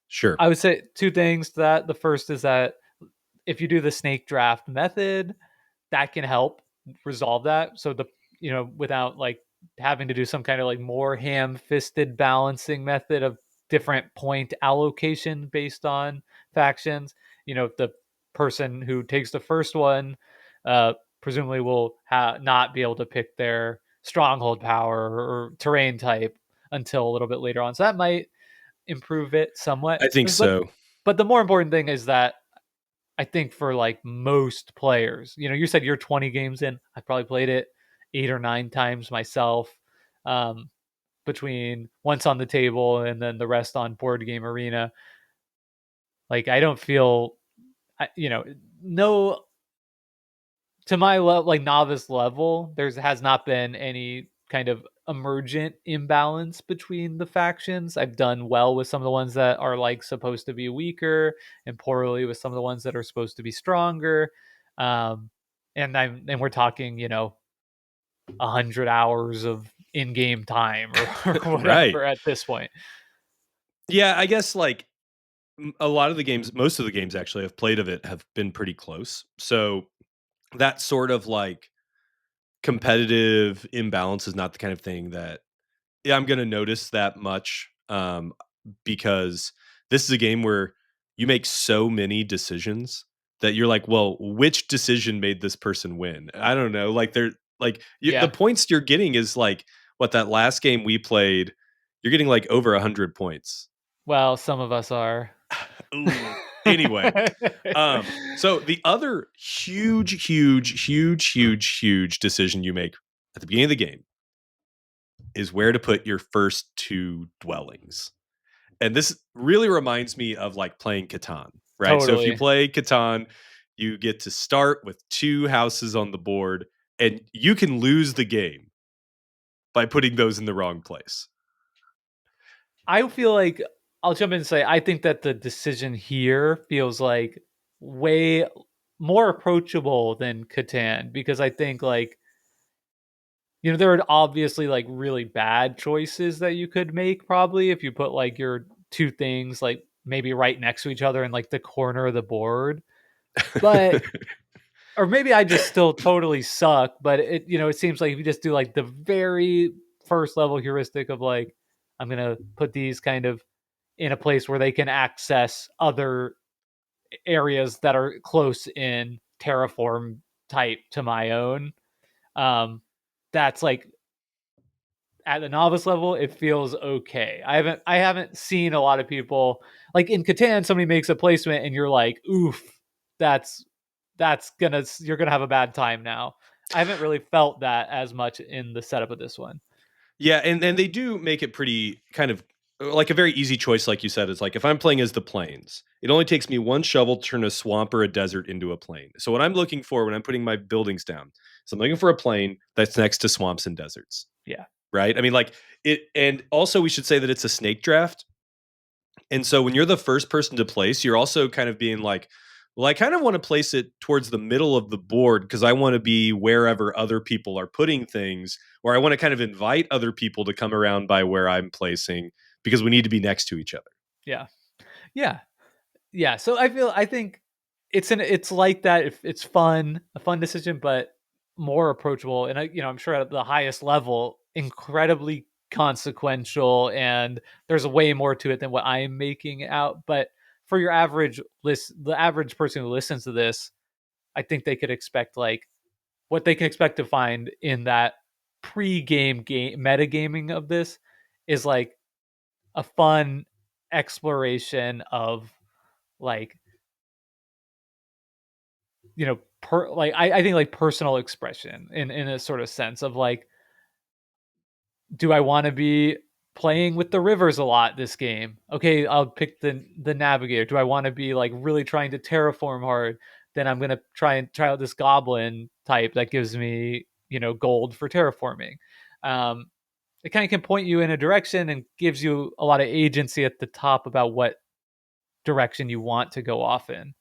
[SPEAKER 3] sure.
[SPEAKER 2] I would say two things to that. The first is that if you do the snake draft method, that can help resolve that. So without like having to do some kind of like more ham-fisted balancing method of different point allocation based on factions, the person who takes the first one presumably will not be able to pick their stronghold power or terrain type until a little bit later on. So that might improve it somewhat.
[SPEAKER 3] I think so.
[SPEAKER 2] But the more important thing is that I think for like most players, you said you're 20 games in. I probably played it 8 or 9 times myself, um, between once on the table and then the rest on Board Game Arena. Like I don't feel, no, to my like novice level, there has not been any kind of emergent imbalance between the factions. I've done well with some of the ones that are like supposed to be weaker, and poorly with some of the ones that are supposed to be stronger. Um, and we're talking, 100 hours of in-game time or
[SPEAKER 3] Right.
[SPEAKER 2] whatever at this point.
[SPEAKER 3] Yeah, I guess like a lot of the games, most of the games actually I've played of it have been pretty close. So that sort of like competitive imbalance is not the kind of thing that, yeah, I'm gonna notice that much, because this is a game where you make so many decisions that you're like, "Well, which decision made this person win?" I don't know, like, they're like, the
[SPEAKER 2] Yeah.
[SPEAKER 3] points you're getting is like what, that last game we played, you're getting, like, over 100 points.
[SPEAKER 2] Well, some of us are.
[SPEAKER 3] Ooh. Anyway, so the other huge, huge, huge, huge, huge decision you make at the beginning of the game is where to put your first 2 dwellings. And this really reminds me of, like, playing Catan, right? So if you
[SPEAKER 2] Totally.
[SPEAKER 3] play Catan, you get to start with 2 houses on the board, and you can lose the game by putting those in the wrong place.
[SPEAKER 2] I feel like I'll jump in and say I think that the decision here feels like way more approachable than Catan because I think like there are obviously like really bad choices that you could make probably if you put like your two things like maybe right next to each other in like the corner of the board. But or maybe I just still totally suck, but it seems like if you just do like the very first level heuristic of like I'm going to put these kind of in a place where they can access other areas that are close in terraform type to my own. Um, that's like at the novice level, it feels okay. I haven't seen a lot of people like in Catan. Somebody makes a placement, and you're like, "Oof, that's you're gonna have a bad time now." I haven't really felt that as much in the setup of this one.
[SPEAKER 3] Yeah, and they do make it pretty kind of like a very easy choice, like you said. It's like if I'm playing as the plains, it only takes me one shovel to turn a swamp or a desert into a plain. So what I'm looking for when I'm putting my buildings down, is I'm looking for a plain that's next to swamps and deserts,
[SPEAKER 2] Yeah,
[SPEAKER 3] right? I mean, like it, and also we should say that it's a snake draft. And so when you're the first person to place, you're also kind of being like, well, I kind of want to place it towards the middle of the board because I want to be wherever other people are putting things, or I want to kind of invite other people to come around by where I'm placing because we need to be next to each other.
[SPEAKER 2] yeah, yeah. Yeah, so I think it's like that. If it's fun, a fun decision, but more approachable, and I'm sure at the highest level, incredibly consequential, and there's way more to it than what I'm making out. But for your average the average person who listens to this, I think they could expect like what they can expect to find in that pre-game game metagaming of this is like a fun exploration of like I think like personal expression in a sort of sense of like, do I want to be playing with the rivers a lot this game? Okay, I'll pick the navigator. Do I want to be like really trying to terraform hard? Then I'm gonna try out this goblin type that gives me gold for terraforming. Um, it kind of can point you in a direction and gives you a lot of agency at the top about what direction you want to go off in.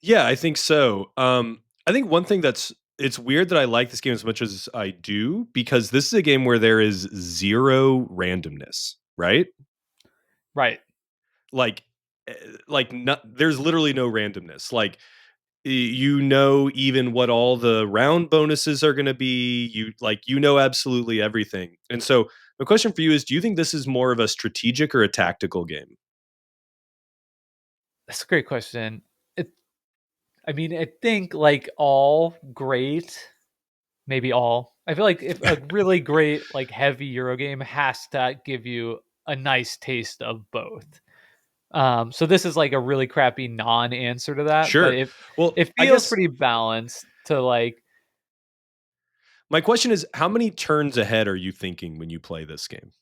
[SPEAKER 3] Yeah, I think so. I think one thing it's weird that I like this game as much as I do because this is a game where there is zero randomness, right?
[SPEAKER 2] Right.
[SPEAKER 3] Like, eh, there's literally no randomness. Like, even what all the round bonuses are going to be. Absolutely everything. And so, my question for you is: do you think this is more of a strategic or a tactical game?
[SPEAKER 2] That's a great question. It I mean, I think like all great, maybe all. I feel like if a really great like heavy Euro game has to give you a nice taste of both. So this is like a really crappy non-answer to that, but
[SPEAKER 3] Sure. Well,
[SPEAKER 2] it
[SPEAKER 3] I
[SPEAKER 2] feels
[SPEAKER 3] guess
[SPEAKER 2] pretty balanced to like
[SPEAKER 3] my question is: how many turns ahead are you thinking when you play this game?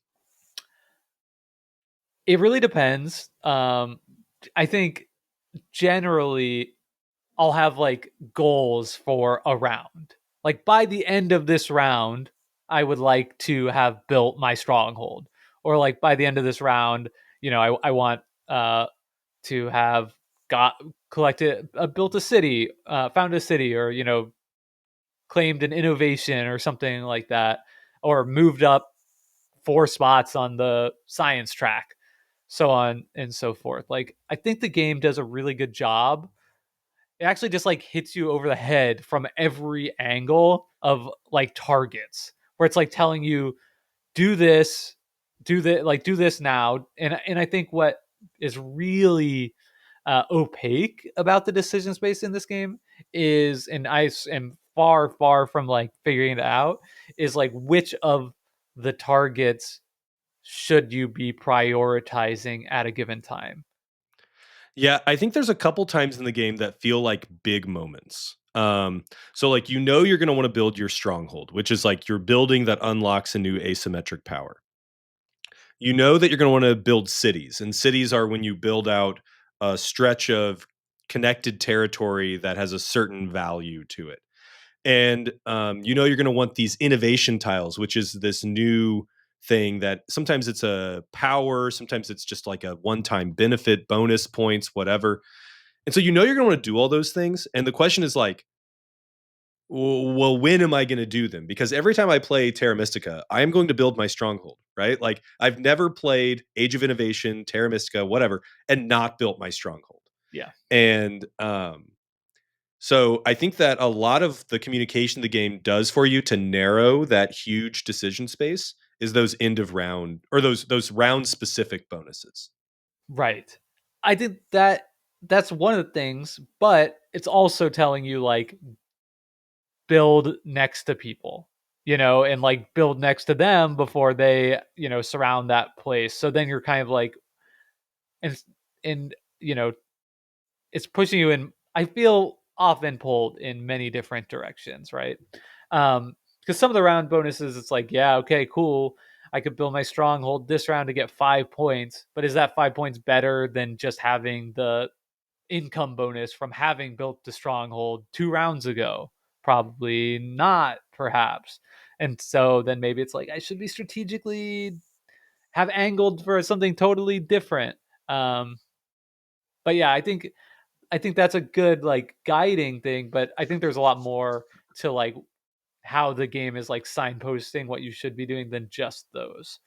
[SPEAKER 2] it really depends. I think generally I'll have like goals for a round. Like by the end of this round, I would like to have built my stronghold. Or like by the end of this round, I want to have got collected built a city, found a city, or claimed an innovation or something like that, or moved up 4 spots on the science track, so on and so forth. Like I think the game does a really good job it actually just like hits you over the head from every angle of like targets, where it's like telling you do this, do this now. And I think what is really opaque about the decision space in this game is, and I am far from like figuring it out, is like which of the targets should you be prioritizing at a given time.
[SPEAKER 3] Yeah, I think there's a couple times in the game that feel like big moments. So like you're going to want to build your stronghold, which is like your building that unlocks a new asymmetric power. You know that you're going to want to build cities, and cities are when you build out a stretch of connected territory that has a certain value to it. And you're going to want these innovation tiles, which is this new thing that sometimes it's a power, sometimes it's just like a one-time benefit, bonus points, whatever. And so you're going to want to do all those things. And the question is like, well, when am I going to do them? Because every time I play Terra Mystica, I am going to build my stronghold, right? Like I've never played Age of Innovation, Terra Mystica, whatever, and not built my stronghold.
[SPEAKER 2] Yeah.
[SPEAKER 3] And so I think that a lot of the communication the game does for you to narrow that huge decision space is those end of round or those round specific bonuses.
[SPEAKER 2] Right. I think that's one of the things, but it's also telling you like build next to people, and like build next to them before they, surround that place. So then you're kind of like, and you know, it's pushing you in, I feel, often pulled in many different directions, right? Because some of the round bonuses, it's like, yeah, okay, cool. I could build my stronghold this round to get 5 points, but is that 5 points better than just having the income bonus from having built the stronghold 2 rounds ago? Probably not, perhaps. And so then maybe it's like I should be strategically have angled for something totally different. Um, but yeah, I think that's a good like guiding thing, but I think there's a lot more to like how the game is like signposting what you should be doing than just those.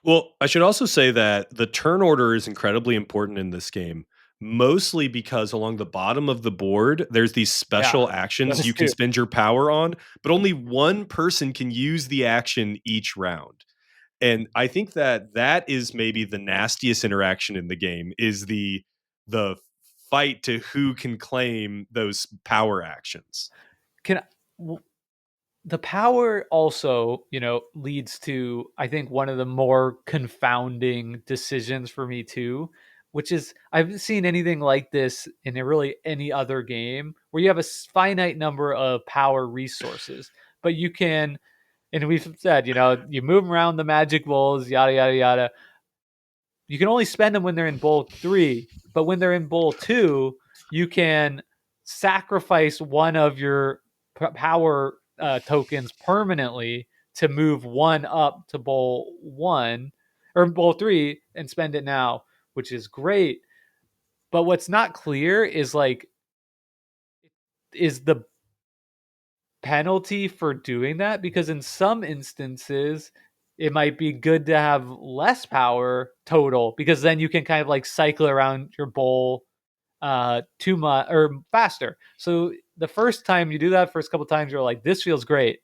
[SPEAKER 3] Well, I should also say that the turn order is incredibly important in this game, mostly because along the bottom of the board, there's these
[SPEAKER 2] Yeah,
[SPEAKER 3] special actions
[SPEAKER 2] those
[SPEAKER 3] you can
[SPEAKER 2] two.
[SPEAKER 3] spend your power on, but only one person can use the action each round. And I think that that is maybe the nastiest interaction in the game is the fight to who can claim those power actions.
[SPEAKER 2] Can the power also, leads to, I think, one of the more confounding decisions for me too, which is I haven't seen anything like this in really any other game where you have a finite number of power resources, but you can, and we've said, you move around the magic bowls, yada yada yada. You can only spend them when they're in bowl 3, but when they're in bowl 2, you can sacrifice one of your power tokens permanently to move one up to bowl 1 or bowl 3 and spend it now, which is great. But what's not clear is like, is the penalty for doing that, because in some instances it might be good to have less power total, because then you can kind of like cycle around your bowl too much or faster. So the first time you do that, first couple times, you're like, this feels great.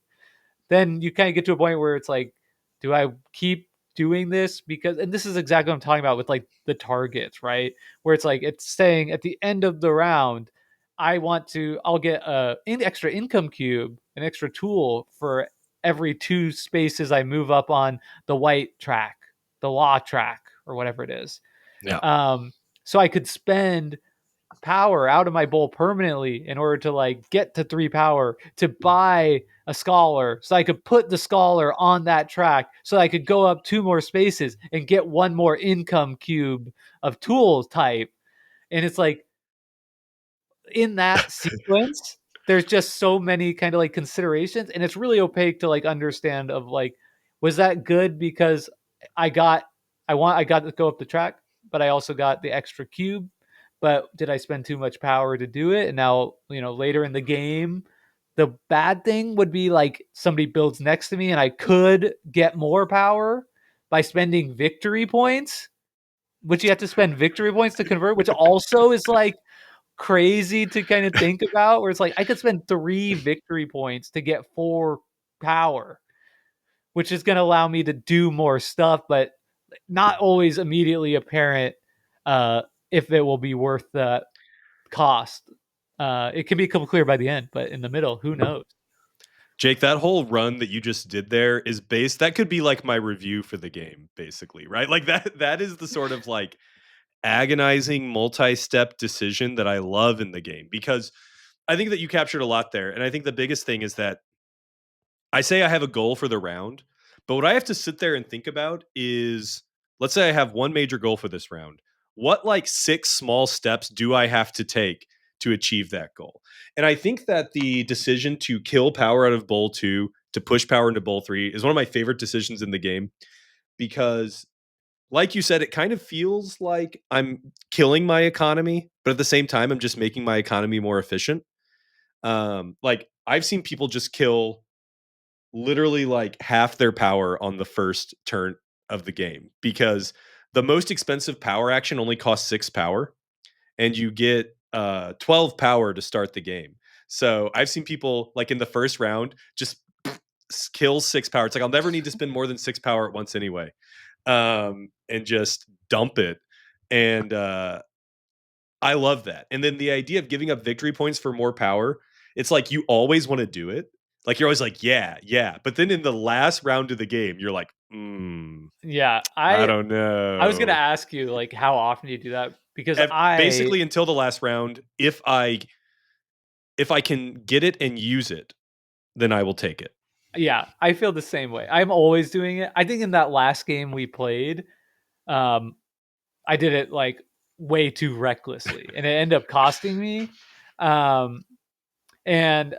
[SPEAKER 2] Then you kind of get to a point where it's like, do I keep doing this? Because, and this is exactly what I'm talking about with like the targets, right? Where it's like, it's saying at the end of the round, I'll get an extra income cube, an extra tool for every 2 spaces I move up on the white track, the law track, or whatever it is.
[SPEAKER 3] Yeah.
[SPEAKER 2] So I could spend power out of my bowl permanently in order to like get to 3 power to buy a scholar, so I could put the scholar on that track so I could go up 2 more spaces and get one more income cube of tool type. And it's like, in that sequence, there's just so many kind of like considerations, and it's really opaque to like understand of like, was that good because I got I got to go up the track, but I also got the extra cube. But did I spend too much power to do it? And now, later in the game, the bad thing would be like somebody builds next to me and I could get more power by spending victory points, which you have to spend victory points to convert, which also is like, crazy to kind of think about. Where it's like I could spend 3 victory points to get 4 power, which is going to allow me to do more stuff, but not always immediately apparent uh, if it will be worth the cost. It can become clear by the end, but in the middle, who knows?
[SPEAKER 3] Jake, that whole run that you just did there is based that could be like my review for the game, basically, right? Like that is the sort of like agonizing multi-step decision that I love in the game because I think that you captured a lot there. And I think the biggest thing is that I say I have a goal for the round, but what I have to sit there and think about is let's say I have one major goal for this round. What like 6 small steps do I have to take to achieve that goal? And I think that the decision to kill power out of bowl 2 to push power into bowl 3 is one of my favorite decisions in the game because like you said, it kind of feels like I'm killing my economy, but at the same time, I'm just making my economy more efficient. Like I've seen people just kill literally like half their power on the first turn of the game because the most expensive power action only costs 6 power and you get 12 power to start the game. So I've seen people like in the first round just kill 6 power. It's like I'll never need to spend more than 6 power at once anyway, and just dump it. And I love that. And then the idea of giving up victory points for more power, it's like you always want to do it. Like you're always like, yeah, yeah. But then in the last round of the game, you're like,
[SPEAKER 2] Yeah,
[SPEAKER 3] I
[SPEAKER 2] I
[SPEAKER 3] don't
[SPEAKER 2] I was gonna
[SPEAKER 3] know.
[SPEAKER 2] ask you like how often do you do that because I
[SPEAKER 3] Basically until the last round, if I can get it and use it, then I will take it.
[SPEAKER 2] yeah, I feel the same way. I'm always doing it. I think in that last game we played, um, I did it like way too recklessly, and it ended up costing me. Um, and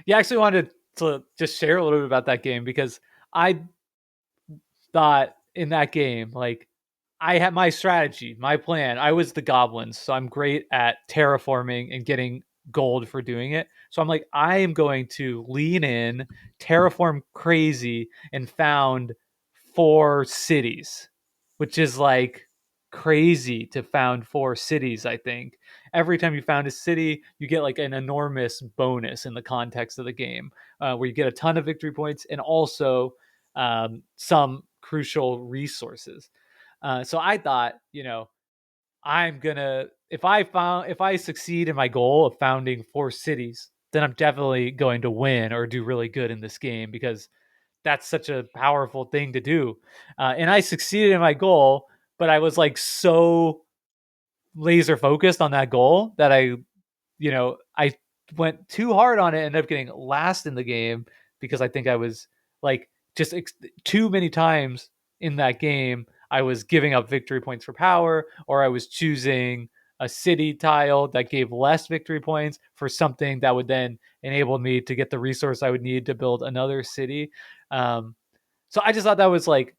[SPEAKER 2] you actually wanted to just share a little bit about that game because I thought in that game, like I had my strategy, my plan. I was the goblins, so I'm great at terraforming and getting gold for doing it. So I'm like, I am going to lean in, terraform crazy, and found 4 cities, which is like crazy to found 4 cities. I think every time you found a city, you get like an enormous bonus in the context of the game, where you get a ton of victory points and also some crucial resources. So I thought, I'm gonna if I succeed in my goal of founding 4 cities, then I'm definitely going to win or do really good in this game because that's such a powerful thing to do. And I succeeded in my goal, but I was like so laser focused on that goal that I went too hard on it, ended up getting last in the game because I think I was like just too many times in that game. I was giving up victory points for power, or I was choosing a city tile that gave less victory points for something that would then enable me to get the resource I would need to build another city. Um, so I just thought that was like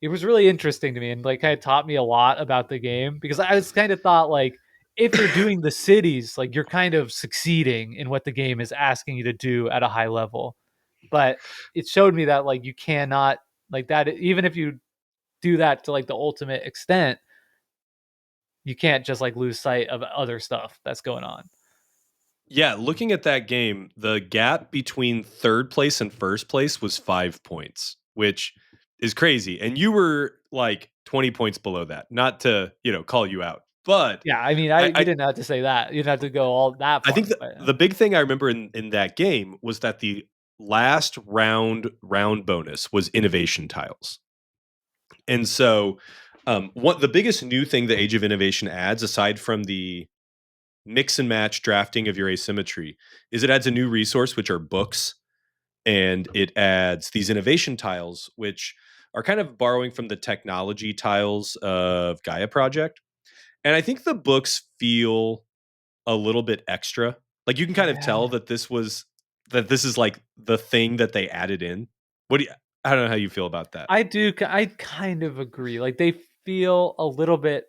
[SPEAKER 2] it was really interesting to me and like kind of taught me a lot about the game because I was kind of thought like if you're doing the cities, like you're kind of succeeding in what the game is asking you to do at a high level. But it showed me that like you cannot like that even if you do that to like the ultimate extent, you can't just like lose sight of other stuff that's going on.
[SPEAKER 3] Yeah, looking at that game, the gap between third place and first place was 5 points, which is crazy. And you were like 20 points below that. Not to, call you out. But
[SPEAKER 2] Yeah, I mean,
[SPEAKER 3] I
[SPEAKER 2] you
[SPEAKER 3] I,
[SPEAKER 2] didn't have to say that. You didn't have to go all that
[SPEAKER 3] I think
[SPEAKER 2] far,
[SPEAKER 3] that
[SPEAKER 2] but
[SPEAKER 3] the big thing I remember in that game was that the last round bonus was innovation tiles. And so what the biggest new thing the Age of Innovation adds, aside from the mix and match drafting of your asymmetry, is it adds a new resource, which are books, and it adds these innovation tiles, which are kind of borrowing from the technology tiles of Gaia Project. And I think the books feel a little bit extra. Like you can kind of tell
[SPEAKER 2] yeah.
[SPEAKER 3] that this is like the thing that they added in. What do you I don't know how you feel about that.
[SPEAKER 2] I kind of agree. Like they feel a little bit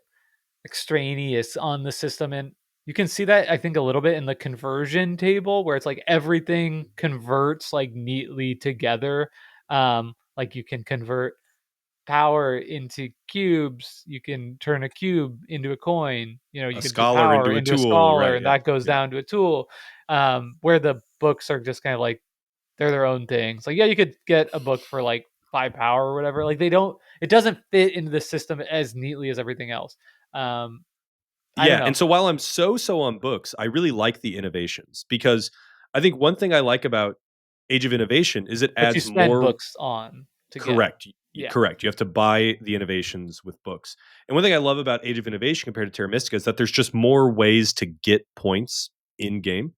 [SPEAKER 2] extraneous on the system, and you can see that I think a little bit in the conversion table where it's like everything converts like neatly together. Like you can convert power into cubes, you can turn a cube into a coin. You
[SPEAKER 3] A
[SPEAKER 2] can put
[SPEAKER 3] scholar
[SPEAKER 2] power
[SPEAKER 3] into a
[SPEAKER 2] into a
[SPEAKER 3] tool,
[SPEAKER 2] scholar,
[SPEAKER 3] right?
[SPEAKER 2] and
[SPEAKER 3] Yeah,
[SPEAKER 2] that goes
[SPEAKER 3] yeah,
[SPEAKER 2] down to a tool. Where the books are just kind of like they're their own things. Like, yeah, you could get a book for like 5 power or whatever. Like, they don't. It doesn't fit into the system as neatly as everything else. Um, I don't
[SPEAKER 3] yeah. And
[SPEAKER 2] know,
[SPEAKER 3] so while I'm so on books, I really like the innovations because I think one thing I like about Age of Innovation is it
[SPEAKER 2] but you
[SPEAKER 3] adds
[SPEAKER 2] spend
[SPEAKER 3] more.
[SPEAKER 2] books on to get.
[SPEAKER 3] Correct.
[SPEAKER 2] Yeah,
[SPEAKER 3] Correct. You have to buy the innovations with books. And one thing I love about Age of Innovation compared to Terra Mystica is that there's just more ways to get points in game.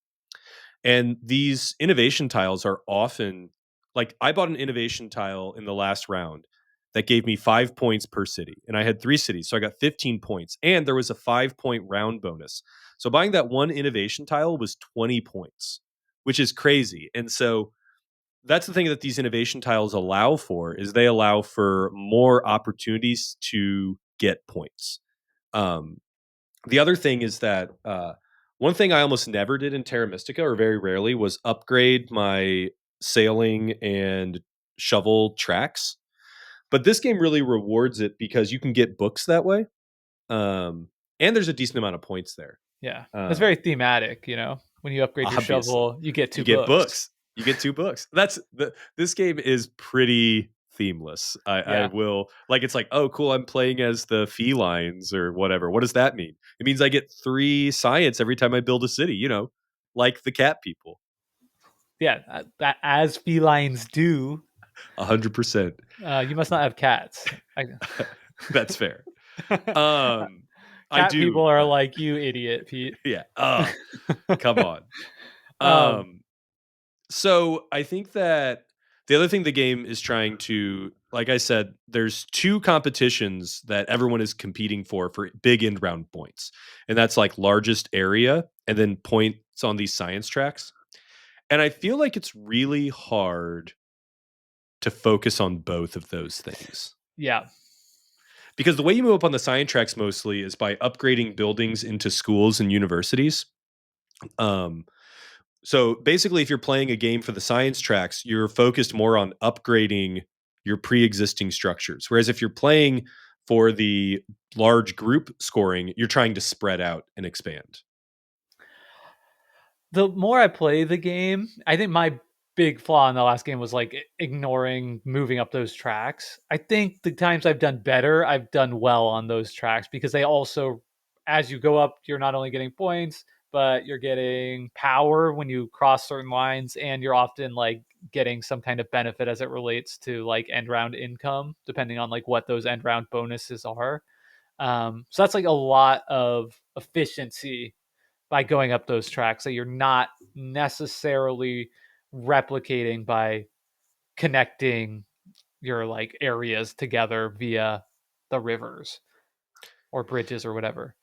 [SPEAKER 3] And these innovation tiles are often like I bought an innovation tile in the last round that gave me 5 points per city. And I had 3 cities. So I got 15 points. And there was a 5 point round bonus. So buying that one innovation tile was 20 points, which is crazy. And so that's the thing that these innovation tiles allow for is they allow for more opportunities to get points. Um, the other thing is that one thing I almost never did in Terra Mystica, or very rarely, was upgrade my sailing and shovel tracks. But this game really rewards it because you can get books that way, and there's a decent amount of points there.
[SPEAKER 2] yeah. That's very
[SPEAKER 3] Um,
[SPEAKER 2] thematic. When you upgrade your
[SPEAKER 3] Obviously.
[SPEAKER 2] shovel, you get
[SPEAKER 3] You
[SPEAKER 2] two
[SPEAKER 3] get
[SPEAKER 2] books.
[SPEAKER 3] books. You get 2 books. This game is pretty themeless. I
[SPEAKER 2] Yeah,
[SPEAKER 3] will like, it's like, "Oh, cool, I'm playing as the felines," or whatever. What does that mean? It means I get 3 science every time I build a city, like the cat people.
[SPEAKER 2] yeah. That as felines do.
[SPEAKER 3] 100%.
[SPEAKER 2] You must not have cats.
[SPEAKER 3] That's fair. Um, I
[SPEAKER 2] Cat people
[SPEAKER 3] do,
[SPEAKER 2] are
[SPEAKER 3] but
[SPEAKER 2] like you, idiot, Pete.
[SPEAKER 3] yeah. Come on.
[SPEAKER 2] um,
[SPEAKER 3] Um So I think that the other thing the game is trying to, like I said, there's 2 competitions that everyone is competing for big end round points. And that's like largest area and then points on these science tracks. And I feel like it's really hard to focus on both of those things.
[SPEAKER 2] yeah,
[SPEAKER 3] Because the way you move up on the science tracks mostly is by upgrading buildings into schools and universities. Um, So basically, if you're playing a game for the science tracks, you're focused more on upgrading your pre-existing structures. Whereas if you're playing for the large group scoring, you're trying to spread out and expand.
[SPEAKER 2] the more I play the game, I think my big flaw in the last game was like ignoring moving up those tracks. I think the times I've done better, I've done well on those tracks because they also, as you go up, you're not only getting points, but you're getting power when you cross certain lines, and you're often like getting some kind of benefit as it relates to like end round income, depending on like what those end round bonuses are. So that's like a lot of efficiency by going up those tracks that you're not necessarily replicating by connecting your like areas together via the rivers or bridges or whatever.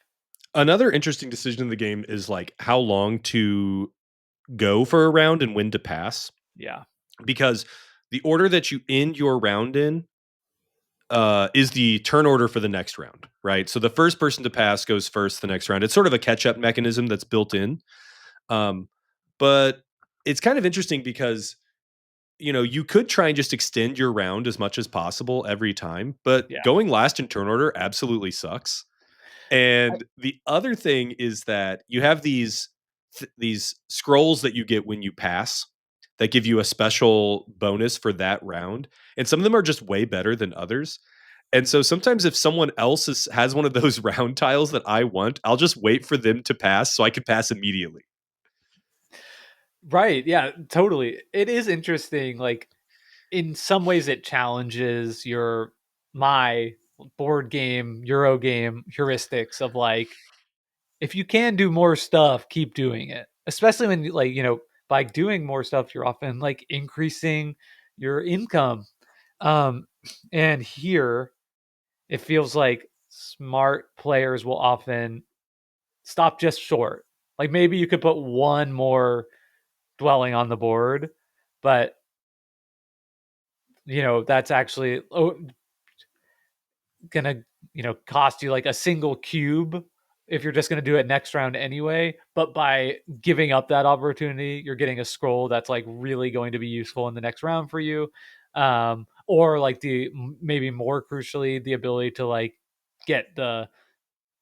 [SPEAKER 3] Another interesting decision in the game is like how long to go for a round and when to pass.
[SPEAKER 2] Yeah.
[SPEAKER 3] Because the order that you end your round in is the turn order for the next round, right? So the first person to pass goes first the next round. It's sort of a catch up mechanism that's built in. Um, but it's kind of interesting because you could try and just extend your round as much as possible every time, but
[SPEAKER 2] Yeah.
[SPEAKER 3] going last in turn order absolutely sucks. And the other thing is that you have these scrolls that you get when you pass that give you a special bonus for that round, and some of them are just way better than others. And so sometimes if someone else has one of those round tiles that I want, I'll just wait for them to pass so I can pass immediately.
[SPEAKER 2] Right. Yeah, totally. It is interesting. Like, in some ways it challenges my board game, Euro game heuristics of like, if you can do more stuff, keep doing it. Especially when like, by doing more stuff, you're often like increasing your income. Um, and here it feels like smart players will often stop just short. Like, maybe you could put one more dwelling on the board, but that's actually gonna cost you like a single cube if you're just gonna do it next round anyway. But by giving up that opportunity, you're getting a scroll that's like really going to be useful in the next round for you. or like maybe more crucially the ability to like get the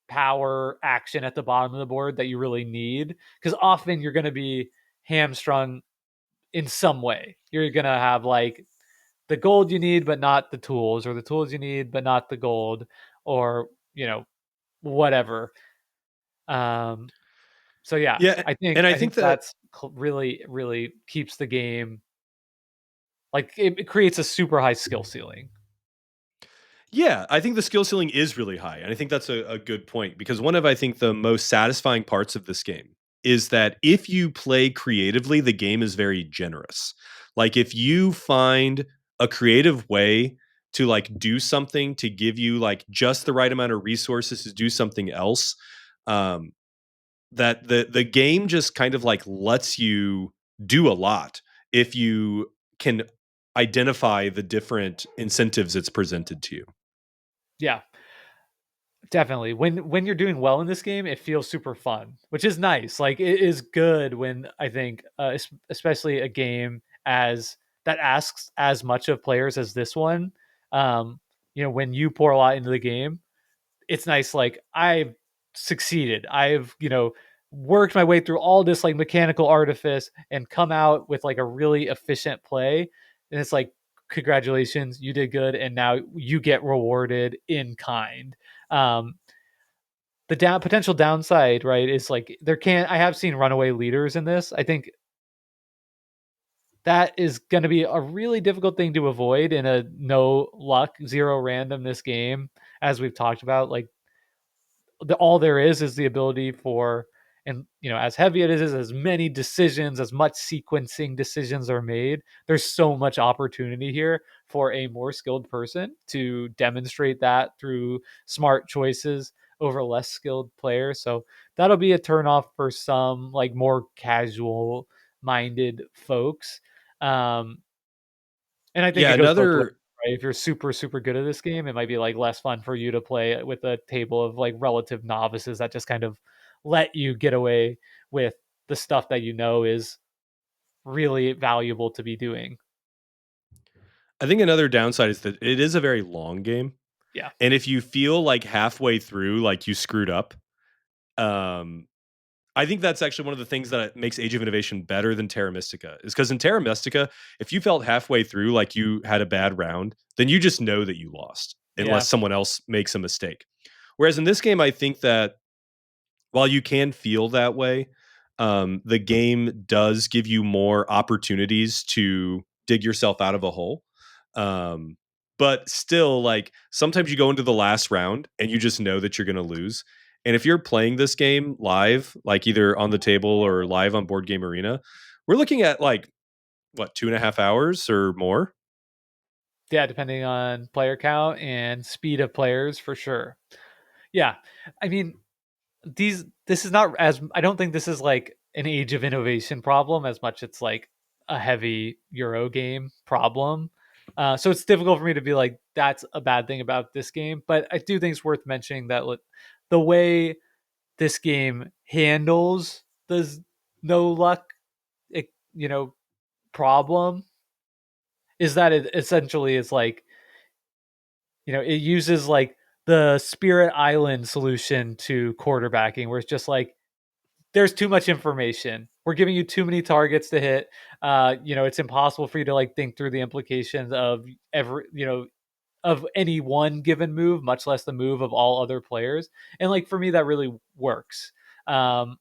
[SPEAKER 2] power action at the bottom of the board that you really need, because often you're going to be hamstrung in some way. You're going to have like the gold you need but not the tools, or the tools you need but not the gold, or whatever. um so yeah,
[SPEAKER 3] Yeah,
[SPEAKER 2] i think
[SPEAKER 3] and I
[SPEAKER 2] i think
[SPEAKER 3] think that
[SPEAKER 2] that's really really keeps the game, like it creates a super high skill ceiling.
[SPEAKER 3] yeah, I think the skill ceiling is really high, and I think that's a good point because one of I think the most satisfying parts of this game is that if you play creatively, the game is very generous. Like if you find a creative way to like do something to give you like just the right amount of resources to do something else, um, that the game just kind of like lets you do a lot if you can identify the different incentives it's presented to you.
[SPEAKER 2] Yeah, definitely. When you're doing well in this game, it feels super fun, which is nice. Like it is good when I think, especially a game as that asks as much of players as this one. Um, when you pour a lot into the game, it's nice. Like I've succeeded. I've worked my way through all this like mechanical artifice and come out with like a really efficient play, and it's like, congratulations, you did good, and now you get rewarded in kind. um the potential downside, right, is like there can't I have seen runaway leaders in this. I think that is going to be a really difficult thing to avoid in a no luck, zero randomness game, as we've talked about. Like all there is the ability for, and as heavy it is, as many decisions, as much sequencing decisions are made, there's so much opportunity here for a more skilled person to demonstrate that through smart choices over less skilled players. So that'll be a turnoff for some like more casual minded folks. um and I think
[SPEAKER 3] Yeah,
[SPEAKER 2] it goes both ways,
[SPEAKER 3] another
[SPEAKER 2] right? If you're super, super good at this game, it might be like less fun for you to play with a table of like relative novices that just kind of let you get away with the stuff that is really valuable to be doing.
[SPEAKER 3] I think another downside is that it is a very long game.
[SPEAKER 2] Yeah.
[SPEAKER 3] And if you feel like halfway through like you screwed up, um I think that's actually one of the things that makes Age of Innovation better than Terra Mystica is because in Terra Mystica, if you felt halfway through like you had a bad round, then you just know that you lost unless
[SPEAKER 2] Yeah.
[SPEAKER 3] someone else makes a mistake. Whereas in this game, I think that while you can feel that way, the game does give you more opportunities to dig yourself out of a hole. Um, but still, like sometimes you go into the last round and you just know that you're going to lose. And if you're playing this game live, like either on the table or live on Board Game Arena, we're looking at like what 2.5 hours or more.
[SPEAKER 2] Yeah. Depending on player count and speed of players, for sure. Yeah. I mean, this is not as, I don't think this is like an Age of Innovation problem as much it's like a heavy Euro game problem. So it's difficult for me to be like that's a bad thing about this game, but I do think it's worth mentioning that the way this game handles the no luck, eh, you know, problem is that it essentially is like, it uses like the Spirit Island solution to quarterbacking, where it's just like there's too much information. We're giving you too many targets to hit. It's impossible for you to like think through the implications of of any one given move, much less the move of all other players. And like for me, that really works. Um,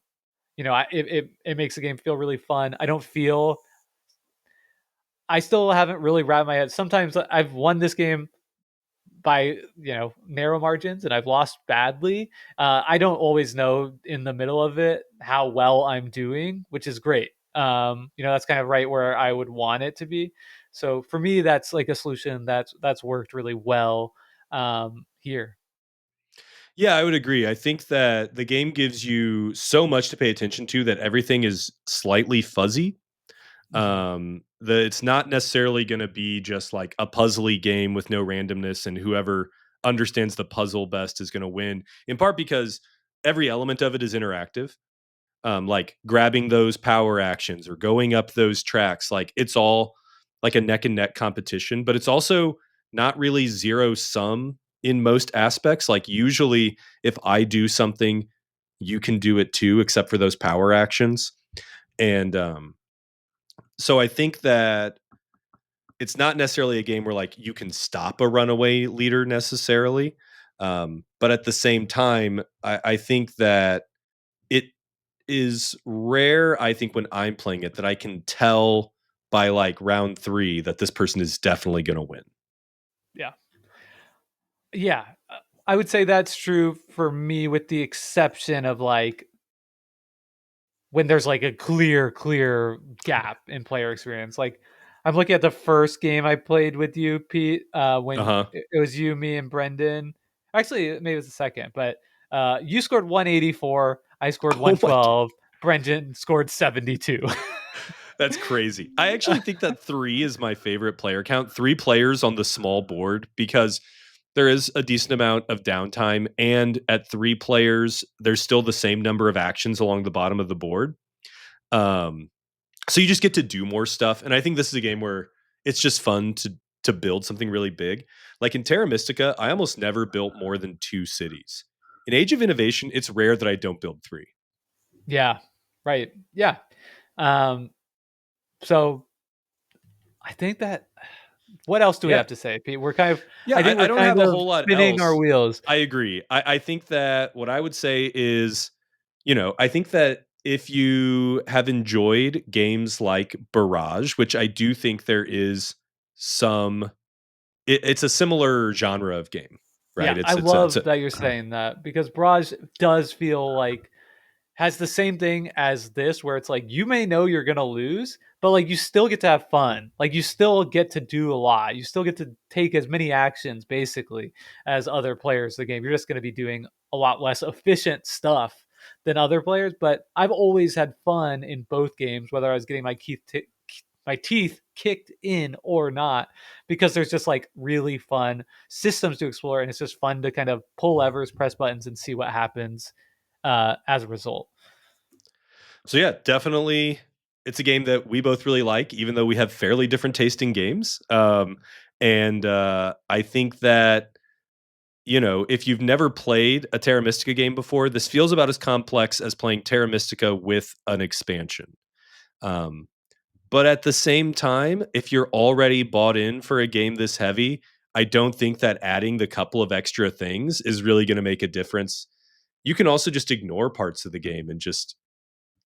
[SPEAKER 2] it makes the game feel really fun. I still haven't really wrapped my head. Sometimes I've won this game by narrow margins, and I've lost badly. I don't always know in the middle of it how well I'm doing, which is great. That's kind of right where I would want it to be. So for me, that's like a solution that's worked really well here.
[SPEAKER 3] Yeah, I would agree. I think that the game gives you so much to pay attention to that everything is slightly fuzzy.
[SPEAKER 2] Mhm.
[SPEAKER 3] It's not necessarily going to be just like a puzzly game with no randomness and whoever understands the puzzle best is going to win, in part because every element of it is interactive. Like grabbing those power actions or going up those tracks, like it's all like a neck and neck competition, but it's also not really zero sum in most aspects. Like usually if I do something, you can do it too, except for those power actions. And so I think that it's not necessarily a game where like you can stop a runaway leader necessarily. But at the same time, I think that it is rare, I think, when I'm playing it that I can tell by like round 3 that this person is definitely going to win.
[SPEAKER 2] Yeah. Yeah. I would say that's true for me, with the exception of like when there's like a clear gap in player experience. Like I'm looking at the first game I played with you, Pete, when
[SPEAKER 3] Uh-huh.
[SPEAKER 2] it was you, me, and Brendan. Actually, maybe it was the second, but you scored 184, I scored
[SPEAKER 3] Oh my,
[SPEAKER 2] 112, Brendan scored 72.
[SPEAKER 3] that's crazy. I actually think that 3 is my favorite player count. 3 players on the small board because there is a decent amount of downtime, and at 3 players there's still the same number of actions along the bottom of the board. Um so you just get to do more stuff, and I think this is a game where it's just fun to build something really big. Like in Terra Mystica, I almost never built more than 2 cities. In Age of Innovation, it's rare that I don't build 3.
[SPEAKER 2] Yeah, right. Yeah. Um, so I think that, what else do we
[SPEAKER 3] Yeah.
[SPEAKER 2] have to say, Pete? We're kind of,
[SPEAKER 3] Yeah,
[SPEAKER 2] I think
[SPEAKER 3] I
[SPEAKER 2] we're
[SPEAKER 3] don't
[SPEAKER 2] kind
[SPEAKER 3] have a
[SPEAKER 2] of
[SPEAKER 3] whole lot
[SPEAKER 2] spinning our
[SPEAKER 3] else.
[SPEAKER 2] wheels.
[SPEAKER 3] I agree. I think that what I would say is, I think that if you have enjoyed games like Barrage, which I do think there is some, it's a similar genre of game,
[SPEAKER 2] Yeah,
[SPEAKER 3] right?
[SPEAKER 2] I
[SPEAKER 3] It's
[SPEAKER 2] love
[SPEAKER 3] a
[SPEAKER 2] that you're saying that, because Barrage does feel like has the same thing as this, where it's like you may know you're gonna lose, but like you still get to have fun. Like you still get to do a lot. You still get to take as many actions basically as other players of the game. You're just gonna be doing a lot less efficient stuff than other players. But I've always had fun in both games, whether I was getting my teeth kicked in or not, because there's just like really fun systems to explore, and it's just fun to kind of pull levers, press buttons, and see what happens as a result.
[SPEAKER 3] So yeah, definitely it's a game that we both really like, even though we have fairly different tasting games. And I think that, if you've never played a Terra Mystica game before, this feels about as complex as playing Terra Mystica with an expansion. Um, but at the same time, if you're already bought in for a game this heavy, I don't think that adding the couple of extra things is really going to make a difference. You can also just ignore parts of the game and just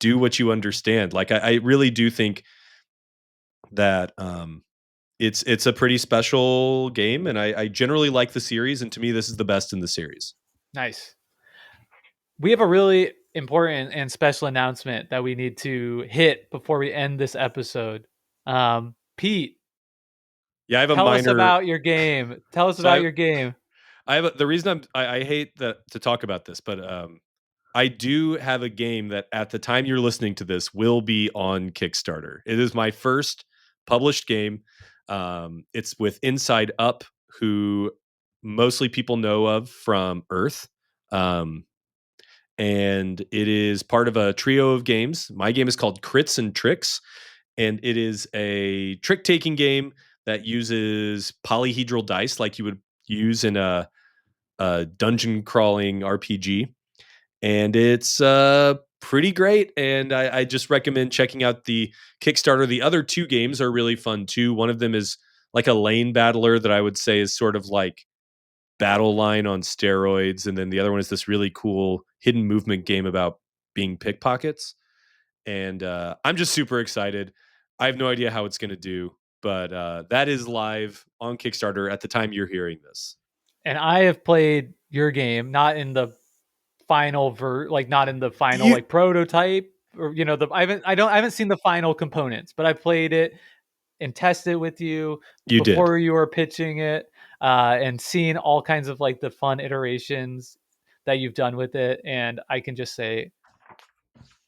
[SPEAKER 3] do what you understand. Like I really do think that it's a pretty special game, and I generally like the series, and to me, this is the best in the series.
[SPEAKER 2] Nice. We have a really important and special announcement that we need to hit before we end this episode. Pete,
[SPEAKER 3] Yeah, I have a
[SPEAKER 2] tell us
[SPEAKER 3] minor.
[SPEAKER 2] about your game. Tell us
[SPEAKER 3] So
[SPEAKER 2] about your game.
[SPEAKER 3] I have the reason I hate that to talk about this, but I do have a game that at the time you're listening to this will be on Kickstarter. It is my first published game. It's with Inside Up, who mostly people know of from Earth. Um, and it is part of a trio of games. My game is called Crits and Tricks, and it is a trick taking game that uses polyhedral dice like you would use in a dungeon crawling RPG, and it's pretty great. And I just recommend checking out the Kickstarter. The other 2 games are really fun too. One of them is like a lane battler that I would say is sort of like Battle Line on steroids, and then the other one is this really cool hidden movement game about being pickpockets. And I'm just super excited. I have no idea how it's going to do, but that is live on Kickstarter at the time you're hearing this.
[SPEAKER 2] And I have played your game, not in the not in the final
[SPEAKER 3] You
[SPEAKER 2] like prototype, or I haven't seen the final components, but I played it and tested it with you
[SPEAKER 3] you did.
[SPEAKER 2] before you were pitching it, and seeing all kinds of like the fun iterations that you've done with it. And I can just say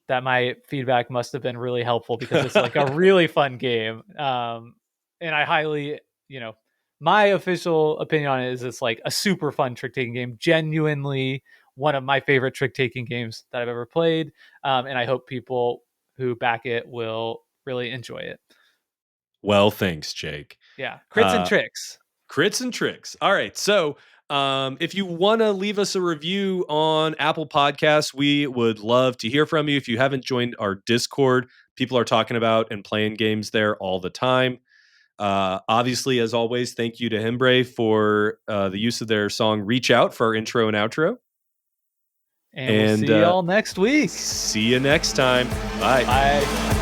[SPEAKER 2] that my feedback must have been really helpful, because it's like a really fun game. And I highly, you know, my official opinion on it is it's like a super fun trick taking game. Genuinely one of my favorite trick taking games that I've ever played. And I hope people who back it will really enjoy it.
[SPEAKER 3] Well, thanks, Jake.
[SPEAKER 2] Yeah, crits and tricks.
[SPEAKER 3] Crits and tricks. All right. So if you want to leave us a review on Apple Podcasts, we would love to hear from you. If you haven't joined our Discord, people are talking about and playing games there all the time. Obviously, as always, thank you to Hembre for the use of their song Reach Out for our intro and outro.
[SPEAKER 2] And we'll see y'all next week.
[SPEAKER 3] See you next time. Bye.
[SPEAKER 2] Bye.